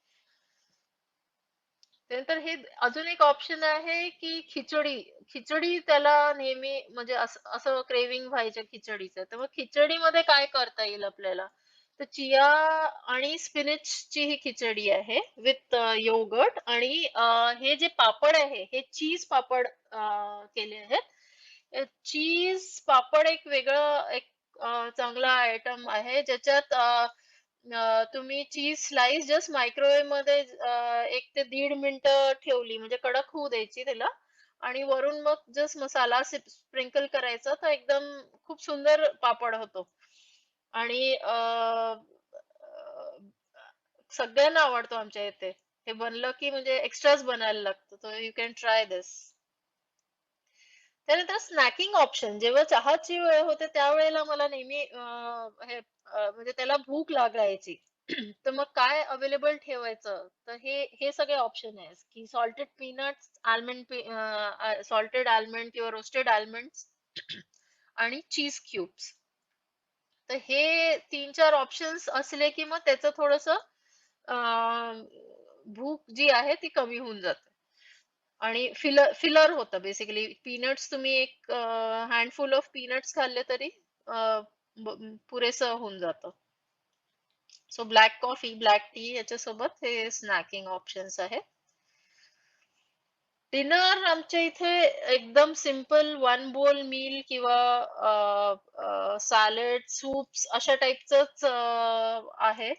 D: त्यानंतर हे अजून एक ऑप्शन आहे, की खिचडी. खिचडी त्याला नेहमी म्हणजे असं असं क्रेव्हिंग व्हायचं खिचडीचं. तर मग खिचडीमध्ये काय करता येईल आपल्याला? तर चिया आणि स्पिनचची ही खिचडी आहे विथ योगर्ट आणि हे जे पापड आहे, हे चीज पापड केले आहेत. चीज पापड एक वेगळं एक चांगला आयटम आहे, ज्याच्यात तुम्ही चीज स्लाइस जस्ट मायक्रोवेव्हमध्ये 1 ते 1.5 मिनिटं ठेवली म्हणजे कडक होऊ द्यायची त्याला आणि वरून मग जस्ट मसाला स्प्रिंकल करायचा तर एकदम खूप सुंदर पापड होतो. आणि सगळ्यांना आवडतो आमच्या इथे. हे बनलं की म्हणजे एक्स्ट्राच बनायला लागतं. तर यू कॅन ट्राय दिस. त्यानंतर स्नॅकिंग ऑप्शन जेव्हा चहाची वेळ होते त्यावेळेला मला नेहमी म्हणजे त्याला भूक लागायची. तर मग काय अवेलेबल ठेवायचं? तर हे सगळे ऑप्शन आहेत, की सॉल्टेड पीनट्स, सॉल्टेड आल्मंड किंवा रोस्टेड आल्मंड्स आणि चीज क्यूब्स. तर हे 3-4 ऑप्शन्स असले, की मग त्याचं थोडंसं भूक जी आहे ती कमी होऊन जाते. आणि फिलर होतं बेसिकली. पीनट्स तुम्ही एक हँडफुल ऑफ पीनट्स खाल्ले तरी पुरेसं होऊन जातं. So black coffee, black tea याच्यासोबत हे स्नॅकिंग ऑप्शन्स आहेत. डिनर आमच्या इथे एकदम सिंपल वन बोल मील किंवा सॅलड, सूप्स अशा टाइपचंच आहे.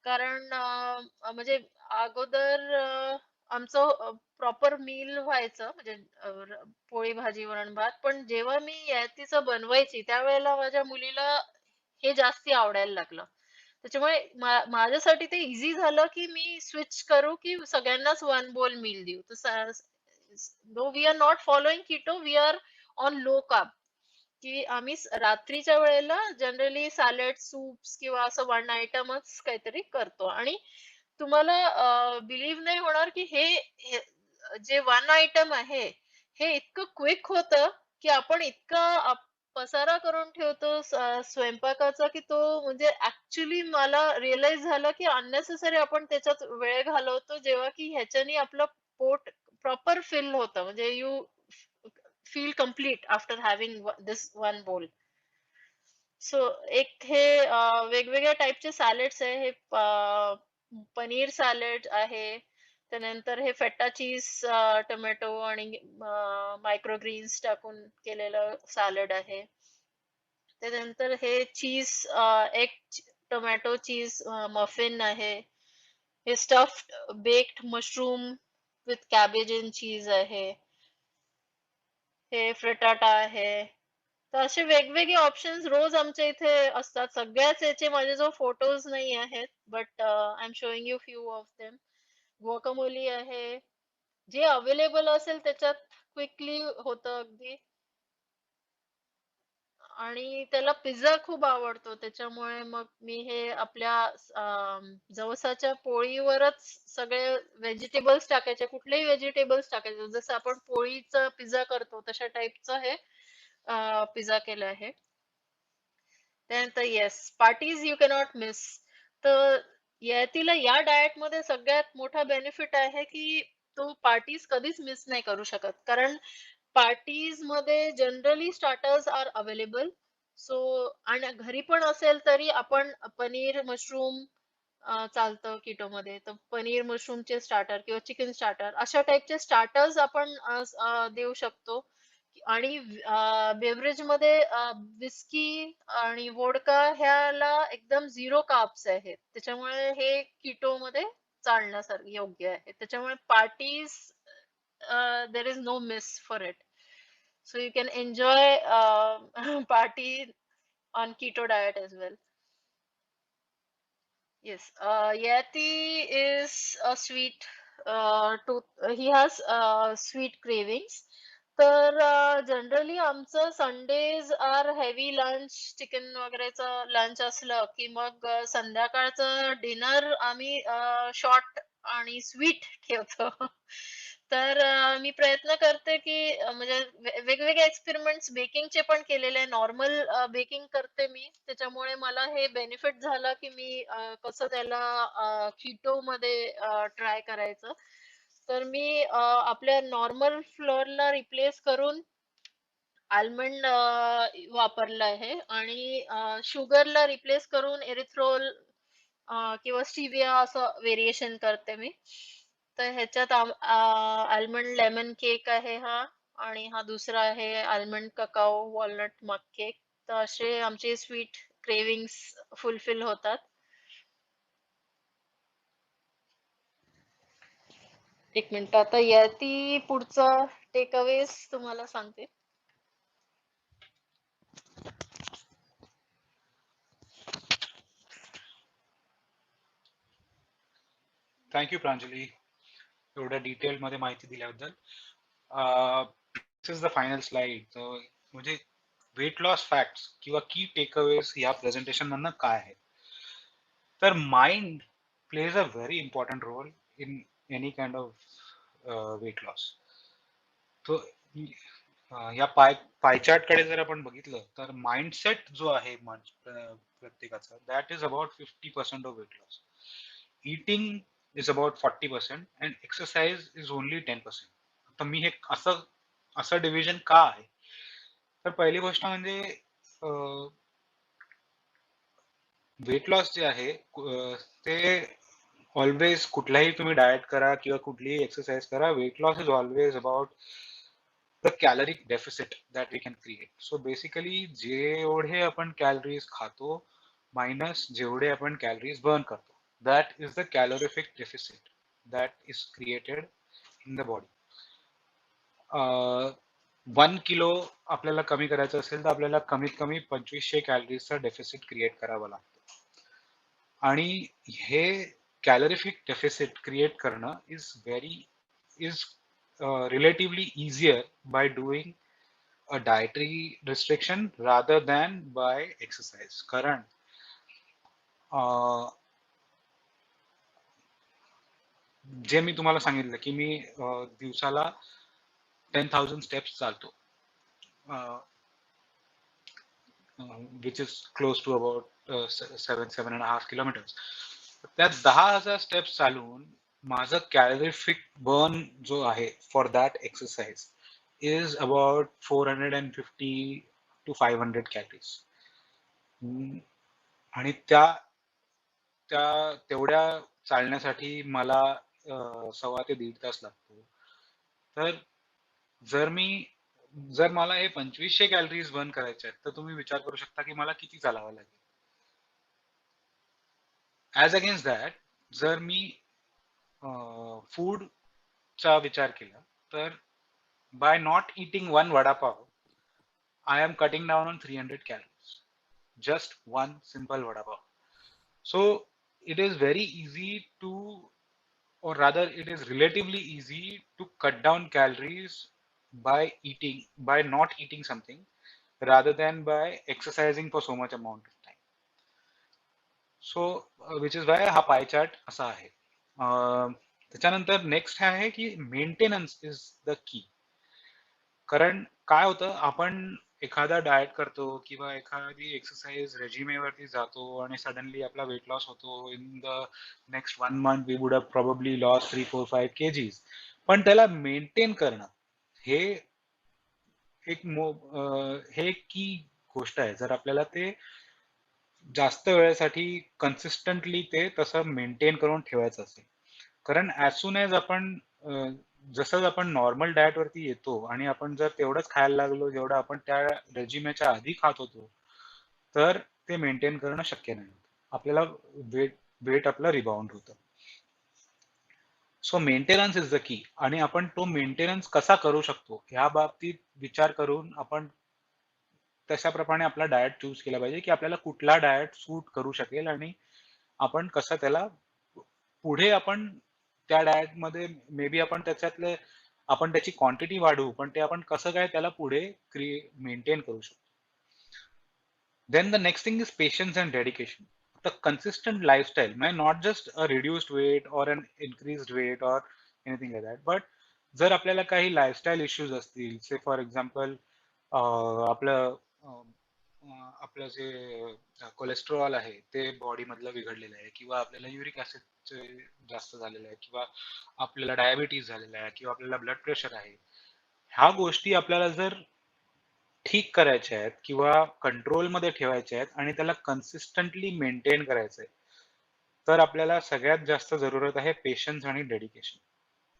D: कारण म्हणजे अगोदर आमचं प्रॉपर मील व्हायचं म्हणजे पोळी, भाजी, वरण-भात. पण जेव्हा मी तिचं बनवायची त्यावेळेला माझ्या मुलीला हे जास्ती आवडायला लागलं. त्याच्यामुळे माझ्यासाठी ते ईझी झालं, की मी स्विच करू, की सगळ्यांनाच वन बोल मील देऊ. तर though we are not following keto, we are on low carb. की आम्ही रात्रीच्या वेळेला जनरली सॅलड, सूप्स किंवा असं वन आयटमच काहीतरी करतो आणि तुम्हाला बिलीव्ह नाही होणार की हे जे वन आयटम आहे, हे इतकं क्विक होतं, की आपण इतका पसारा करून ठेवतो स्वयंपाकाचा, की तो म्हणजे ॲक्चुअली मला रिअलाईज झालं, की अननेसेसरी आपण त्याच्यात वेळ घालवतो, जेव्हा की ह्याच्याने आपलं पोट प्रॉपर फिल होतं. म्हणजे you feel complete after having this one बोल. सो एक हे वेगवेगळ्या टाइपचे सॅलड्स आहे. हे पनीर सॅलड आहे. त्यानंतर हे फेटा चीज, टोमॅटो आणि मायक्रो ग्रीन्स टाकून केलेलं सॅलड आहे. त्यानंतर हे cheese egg tomato cheese muffin आहे. हे stuffed baked mushroom with cabbage and cheese आहे. हे फ्रिटाटा आहे. तर असे वेगवेगळे ऑप्शन्स रोज आमच्या इथे असतात. सगळ्याच याचे माझ्याजवळ फोटोज नाही आहेत. But I am showing you few of them. गुआकामोली आहे. जे अवेलेबल असेल त्याच्यात क्विकली होतं अगदी. आणि त्याला पिझ्झा खूप आवडतो. त्याच्यामुळे मग मी हे आपल्या जवसाच्या पोळीवरच सगळे व्हेजिटेबल्स टाकायचे. कुठलेही व्हेजिटेबल्स टाकायचे. जसं आपण पोळीचा पिझ्झा करतो तशा टाइपचा हे पिझ्झा केला आहे. त्यानंतर yes, parties you cannot miss. तर तिला या डाएटमध्ये सगळ्यात मोठा बेनिफिट आहे, की तो पार्टीज कधीच मिस नाही करू शकत. कारण पार्टीजमध्ये generally starters are available. So आणि घरी पण असेल तरी आपण पनीर, मशरूम चालतं कीटोमध्ये. तर पनीर मशरूमचे स्टार्टर किंवा चिकन स्टार्टर अशा टाइपचे स्टार्टर्स आपण देऊ शकतो. आणि बेव्हरेजमध्ये व्हिस्की आणि व्होडका ह्याला एकदम 0 कार्ब्स आहेत. त्याच्यामुळे हे कीटोमध्ये चालण्यासारखं योग्य आहे. त्याच्यामुळे parties there is no miss for it. So you can enjoy party on keto diet as well. Yes, Yati is a sweet tooth. He has sweet cravings. तर जनरली आमचं Sundays are heavy lunch chicken वगैरेचं lunch असलं की मग संध्याकाळचं dinner आम्ही short आणि sweet ठेवतो. तर मी प्रयत्न करते की म्हणजे वेगवेगळे एक्सपेरिमेंट्स बेकिंगचे पण केलेले. नॉर्मल बेकिंग करते मी. त्याच्यामुळे मला हे बेनिफिट झालं की मी कसं त्याला कीटोमध्ये ट्राय करायचं. तर मी आपल्या नॉर्मल फ्लोअरला रिप्लेस करून आल्मंड वापरलं आहे आणि शुगरला रिप्लेस करून एरिथ्रोल किंवा स्टिविया असं व्हेरिएशन करते मी. तर ह्याच्यात आल्मंड लेमन केक आहे हा आणि हा दुसरा आहे आल्मंड ककाओ वॉलनट मग केक. तर असे आमचे स्वीट क्रेव्हिंग्स फुलफिल होतात. एक मिनिट आता ती पुढचा टेकअवेज तुम्हाला सांगते.
C: थँक यू प्रांजली, एवढ्या डिटेल मध्ये माहिती दिल्याबद्दल. This is the final slide. म्हणजे वेट लॉस फॅक्ट्स किंवा की टेकअवेज या प्रेझेंटेशन मधनं काय आहे. तर mind plays a very important role in any kind of weight loss. तो या पाय चार्ट कडे जर आपण बघितलं तर माइंडसेट जो आहे प्रत्येकाचा, that is about 50% of weight loss. Eating is about 40% and exercise is only 10%. तर मी हे असं डिव्हिजन का आहे, तर पहिली गोष्ट म्हणजे वेट लॉस जे आहे ते ऑलवेज कुठलाही तुम्ही डाएट करा किंवा कुठलीही एक्सरसाइज करा, weight loss is always about the caloric deficit that we can create. So basically जेवढे आपण कॅलरीज खातो मायनस जेवढे आपण कॅलरीज बर्न करतो, that is the calorific deficit that is created in the body. 1 kilo आपल्याला कमी करायचं असेल तर आपल्याला कमीत कमी 2500 कॅलरीजचा डेफिसिट क्रिएट करावा लागतो. आणि हे कॅलरिफिक डेफिसिट क्रिएट करणं is relatively easier by doing a dietary restriction rather than by exercise. कारण जे मी तुम्हाला सांगितलं की मी दिवसाला 10,000 स्टेप्स चालतो, which is close to about 7.5 kilometers. त्या 10,000 स्टेप्स चालून माझं कॅलरिफिक बर्न जो आहे for that exercise is about 450 to 500 calories. आणि तेवढ्या चालण्यासाठी मला 1.25 ते 1.5 तास लागतो. तर जर मला हे 2500 कॅलरीज बर्न करायचे आहेत, तर तुम्ही विचार करू शकता की मला किती चालावं लागेल. ऍज अगेन्स्ट दॅट, जर मी फूडचा विचार केला तर by not eating one vada pav, I am cutting down on 300 calories. Just one simple vada pav. So it is very easy to, or rather it is relatively easy to cut down calories by not eating something rather than by exercising for so much amount of time. So which is why हा pie chart असा आहे. त्याच्यानंतर next आहे की maintenance is the key. कारण काय होतं, आपण एखादा डाएट करतो किंवा एखादी एक्सरसाइज रेजिमेवरती जातो आणि सडनली आपला वेट लॉस होतो. In the next 1 month we would have probably lost 3, 4, 5 kgs. पण त्याला मेंटेन करणं हे हे एक की गोष्ट आहे. जर आपल्याला ते जास्त वेळेसाठी कन्सिस्टंटली ते तसं मेंटेन करून ठेवायचं असेल. कारण ॲज सून ॲज आपण जसं आपण नॉर्मल डाएट वरती येतो आणि आपण जर तेवढंच खायला लागलो जेवढं आपण त्या रेजिमेच्या आधी खात होतो, तर ते मेंटेन करणं शक्य नाही. आपल्याला वेट आपलं रिबाउंड होतं. So maintenance is the key. आणि आपण तो मेंटेनन्स कसा करू शकतो ह्या बाबतीत विचार करून आपण तशाप्रमाणे आपला डाएट चूज केला पाहिजे, की आपल्याला कुठला डाएट सूट करू शकेल आणि आपण कसं त्याला पुढे आपण त्या डाएटमध्ये मे बी आपण त्याची क्वांटिटी वाढवू, पण ते आपण कसं काय त्याला पुढे मेंटेन करू शकतो. Then the next thing is patience and dedication. The consistent lifestyle may not just a reduced weight or an increased weight or anything like that, but जर आपल्याला काही लाईफस्टाईल इश्यूज असतील, से फॉर एक्झाम्पल आपलं आपलं जे cholesterol आहे ते body मधलं बिघडलेलं आहे, किंवा आपल्याला युरिक ऍसिड जास्त झालेलं आहे, किंवा आपल्याला डायबिटीज झालेला आहे, किंवा आपल्याला ब्लड प्रेशर आहे. ह्या गोष्टी आपल्याला जर ठीक करायच्या आहेत किंवा कंट्रोलमध्ये ठेवायच्या आहेत आणि त्याला कन्सिस्टंटली मेंटेन करायचं आहे, तर आपल्याला सगळ्यात जास्त जरूरत आहे पेशन्स आणि dedication,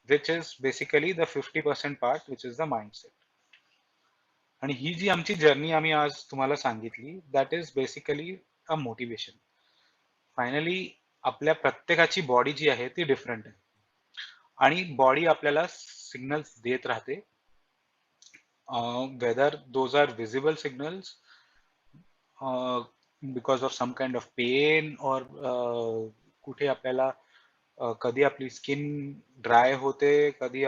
C: which is basically the 50% part, which is the mindset. आणि ही जी आमची जर्नी आम्ही आज तुम्हाला सांगितली, that is basically a motivation. Finally आपल्या प्रत्येकाची बॉडी जी आहे ती डिफरंट आहे आणि बॉडी आपल्याला सिग्नल्स देत राहते, whether those are visible signals because of some kind of pain or कुठे आपल्याला कधी आपली स्किन ड्राय होते, कधी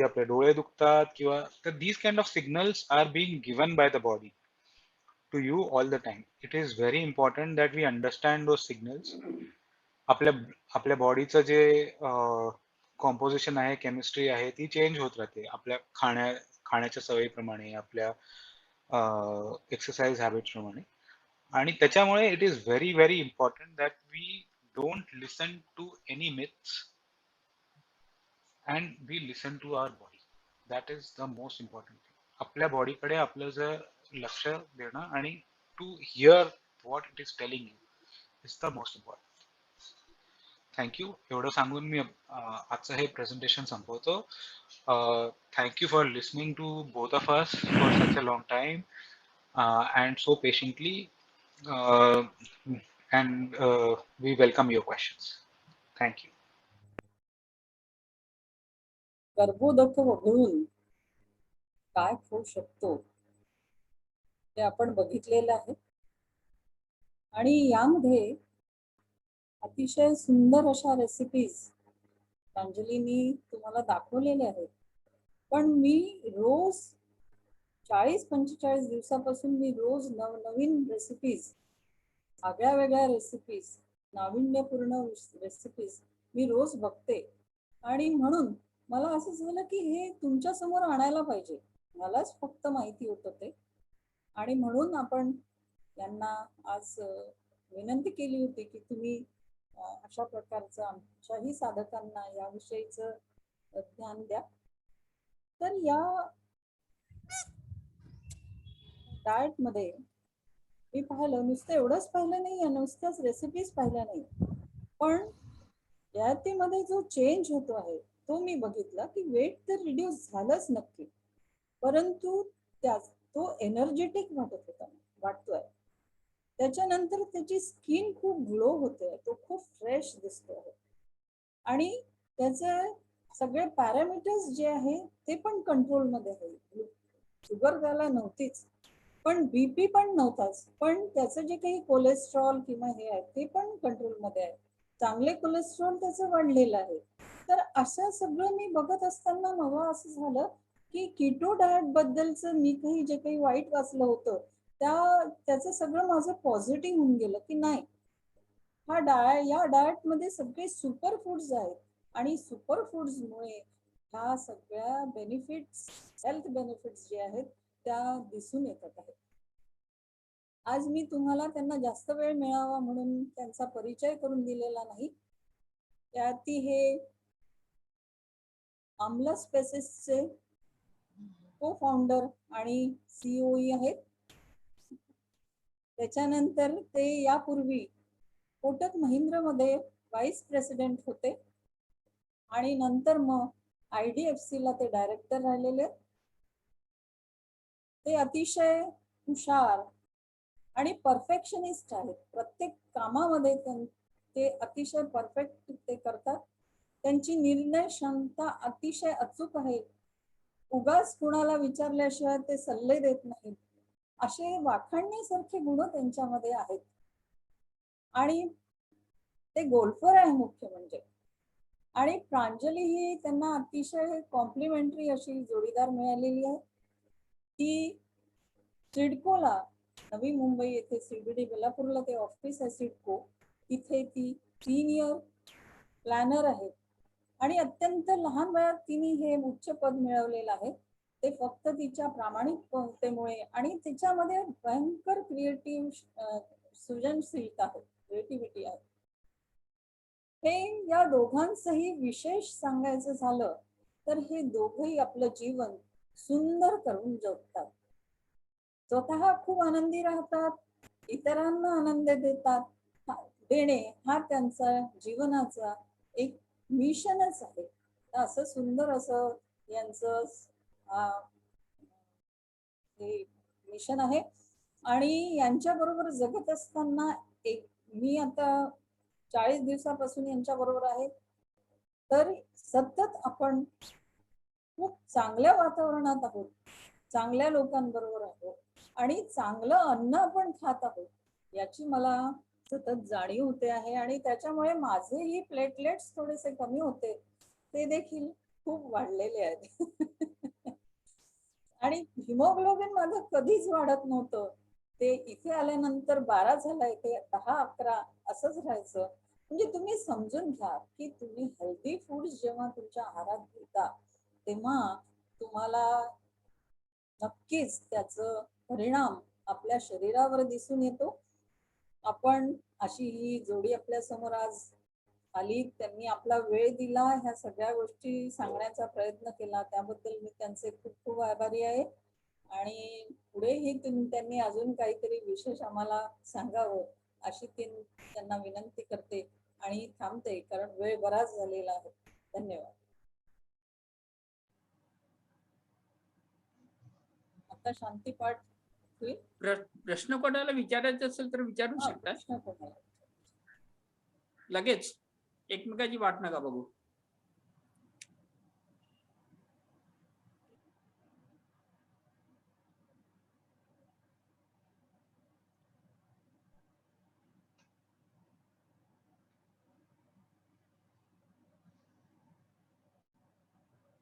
C: आपले डोळे दुखतात, किंवा तर these kind of signals are being given by the body to you all the time. It is very important that we understand those signals. आपल्या बॉडीचं जे कॉम्पोजिशन आहे, केमिस्ट्री आहे, ती चेंज होत राहते आपल्या खाण्याच्या सवयीप्रमाणे, आपल्या एक्सरसाइज हॅबिट्स प्रमाणे. आणि त्याच्यामुळे it is very very important that we don't listen to any myths and we listen to our body. That is the most important thing. आपल्या बॉडीकडे आपलं जर लक्ष देणं आणि to hear what it is telling you is the most important. Thank you. एवढं सांगून मी आजचं हे प्रेझेंटेशन संपवतो. Thank you for listening to both of us for such a long time and so patiently, and we welcome your questions. Thank you.
A: कर्बोदक वगळून काय खाऊ शकतो ते आपण बघितलेलं आहे आणि यामध्ये अतिशय सुंदर अशा रेसिपीज प्रांजलीनी तुम्हाला दाखवलेल्या आहेत. पण मी रोज 40-45 दिवसापासून मी रोज नवनवीन रेसिपीज, आगळ्या वेगळ्या रेसिपीज, नाविन्यपूर्ण रेसिपीज मी रोज बघते. आणि म्हणून मला असं झालं की हे तुमच्या समोर आणायला पाहिजे. मलाच फक्त माहिती होतं ते, आणि म्हणून आपण यांना आज विनंती केली होती की तुम्ही अशा प्रकारचं आमच्याही साधकांना याविषयीचं ज्ञान द्या. तर या डाएट मध्ये मी पाहिलं, नुसतं एवढंच पाहिलं नाही, नुसत्याच रेसिपीज पाहिल्या नाही, पण यातीमध्ये जो चेंज होतो आहे तो मी बघितला की वेट तर रिड्यूस झालंच नक्की, परंतु तो एनर्जेटिक वाटतोय. त्याच्यानंतर त्याची स्किन खूप ग्लो होते, तो खूप फ्रेश दिसतो आहे आणि त्याचे सगळे पॅरामीटर्स जे आहे ते पण कंट्रोलमध्ये आहे. शुगर त्याला नव्हतीच, पण बीपी पण नव्हताच, पण त्याचं जे काही कोलेस्ट्रॉल किंवा हे आहे ते पण कंट्रोलमध्ये आहे. चांगले कोलेस्ट्रॉल त्याचं वाढलेलं आहे. तर असं सगळं मी बघत असताना मला असं झालं की कीटो डाएट बद्दलचं मी काही जे काही वाईट वाचलं होतं त्याचं सगळं माझं पॉझिटिव्ह होऊन गेलं की नाही, या डाएट मध्ये सगळे सुपर फूड्स आहेत आणि सुपर फूड्समुळे ह्या सगळ्या बेनिफिट्स, हेल्थ बेनिफिट्स जे आहेत त्या दिसून येतात आहेत. आज मी तुम्हाला त्यांना जास्त वेळ मिळावा म्हणून त्यांचा परिचय करून दिलेला नाही. त्याती हे आमला स्पेसिसचे को फाउंडर आणि सीईओ आहेत. त्याच्यानंतर ते यापूर्वी कोटक महिंद्रामध्ये व्हाईस प्रेसिडेंट होते आणि नंतर मग IDFC ला ते डायरेक्टर राहिलेले. ते अतिशय हुशार आणि परफेक्शनिस्ट आहेत. प्रत्येक कामामध्ये ते अतिशय परफेक्ट ते करतात. त्यांची निर्णय क्षमता अतिशय अचूक आहे. उगाच कुणाला विचारल्याशिवाय ते सल्ले देत नाहीत. असे वाखाणण्यासारखे गुण त्यांच्यामध्ये आहेत. आणि ते गोल्फर आहे मुख्य म्हणजे. आणि प्रांजली ही त्यांना अतिशय कॉम्प्लिमेंटरी अशी जोडीदार मिळालेली आहे. ती सिडकोला, नवी मुंबई येथे CBD बेलापूरला ते ऑफिस आहे सिडको, तिथे ती सीनियर प्लॅनर आहे आणि अत्यंत लहान वयात तिने हे उच्च पद मिळवलेलं आहे. ते फक्त तिच्या प्रामाणिकतेमुळे आणि तिच्यामध्ये भयंकर क्रिएटिव्ह सृजनशीलता आहे, क्रिएटिव्हिटी आहे. हे या दोघांचंही विशेष सांगायचं झालं तर हे दोघंही आपलं जीवन सुंदर करून जगतात. स्वतः खूप आनंदी राहतात, इतरांना आनंद देणे हा त्यांचा जीवनाचा एक मिशनच आहे. असं सुंदर असं यांचं हे मिशन आहे. आणि यांच्या बरोबर जगत असताना मी आता 40 दिवसापासून यांच्या बरोबर आहे. तर सतत आपण खूप चांगल्या वातावरणात आहोत, चांगल्या लोकांबरोबर आहोत आणि चांगलं अन्न आपण खात आहोत याची मला सतत जाणीव होते आहे. आणि त्याच्यामुळे माझेही प्लेटलेट्स थोडेसे कमी होते, ते देखील खूप वाढलेले आहेत. आणि हिमोग्लोबिन माझं कधीच वाढत नव्हतं. ते इथे आल्यानंतर 12 झालंय, ते 10-11 असंच राहायचं. म्हणजे तुम्ही समजून घ्या की तुम्ही हेल्दी फूड्स जेव्हा तुमच्या आहारात घेता तेव्हा तुम्हाला नक्कीच त्याचं परिणाम आपल्या शरीरावर दिसून येतो. आपण अशी ही जोडी आपल्या समोर आज आली, त्यांनी आपला वेळ दिला, ह्या सगळ्या गोष्टी सांगण्याचा प्रयत्न केला, त्याबद्दल मी त्यांचे खूप खूप आभारी आहे. आणि पुढेही त्यांनी अजून काहीतरी विशेष आम्हाला सांगावं अशी त्यांना विनंती करते आणि थांबते, कारण वेळ बराच झालेला आहे. धन्यवाद. आता शांती पाठ होईल.
E: प्रश्न कोणाला विचारायचा असेल तर विचारू शकता.
A: प्रश्न कोणाला
E: लगेच एकमेकाची वाट नका बघू.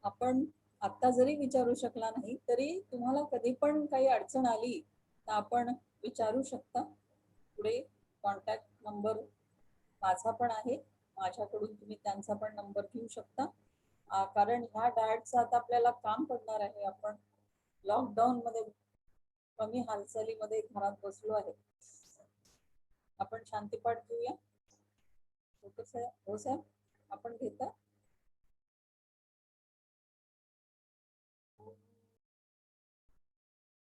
A: आपण आता जरी विचारू शकला नाही तरी तुम्हाला कधी पण काही अडचण आली तर आपण विचारू शकता. पुढे कॉन्टॅक्ट नंबर माझा पण आहे, माझ्याकडून तुम्ही त्यांचा पण नंबर घेऊ शकता. कारण ह्या डाएटचं आता आपल्याला काम पडणार आहे. आपण लॉकडाऊन मध्ये कमी हालचालीमध्ये घरात बसलो आहे. आपण शांतीपाठ घेऊया. हो साहेब, आपण घेता.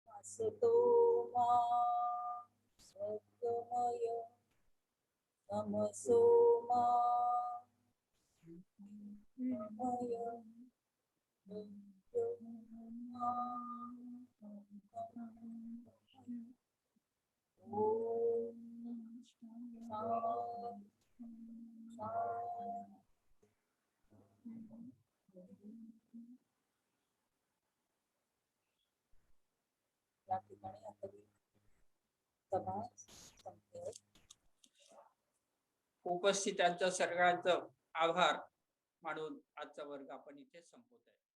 A: असतो मा सद्गमय तमसो मा ज्योतिर्गमय या ठिकाणी आता सभा संपते.
E: उपस्थितांचा सगळ्यांचा आभार मानून आजचा वर्ग आपण इथे संपवत आहे.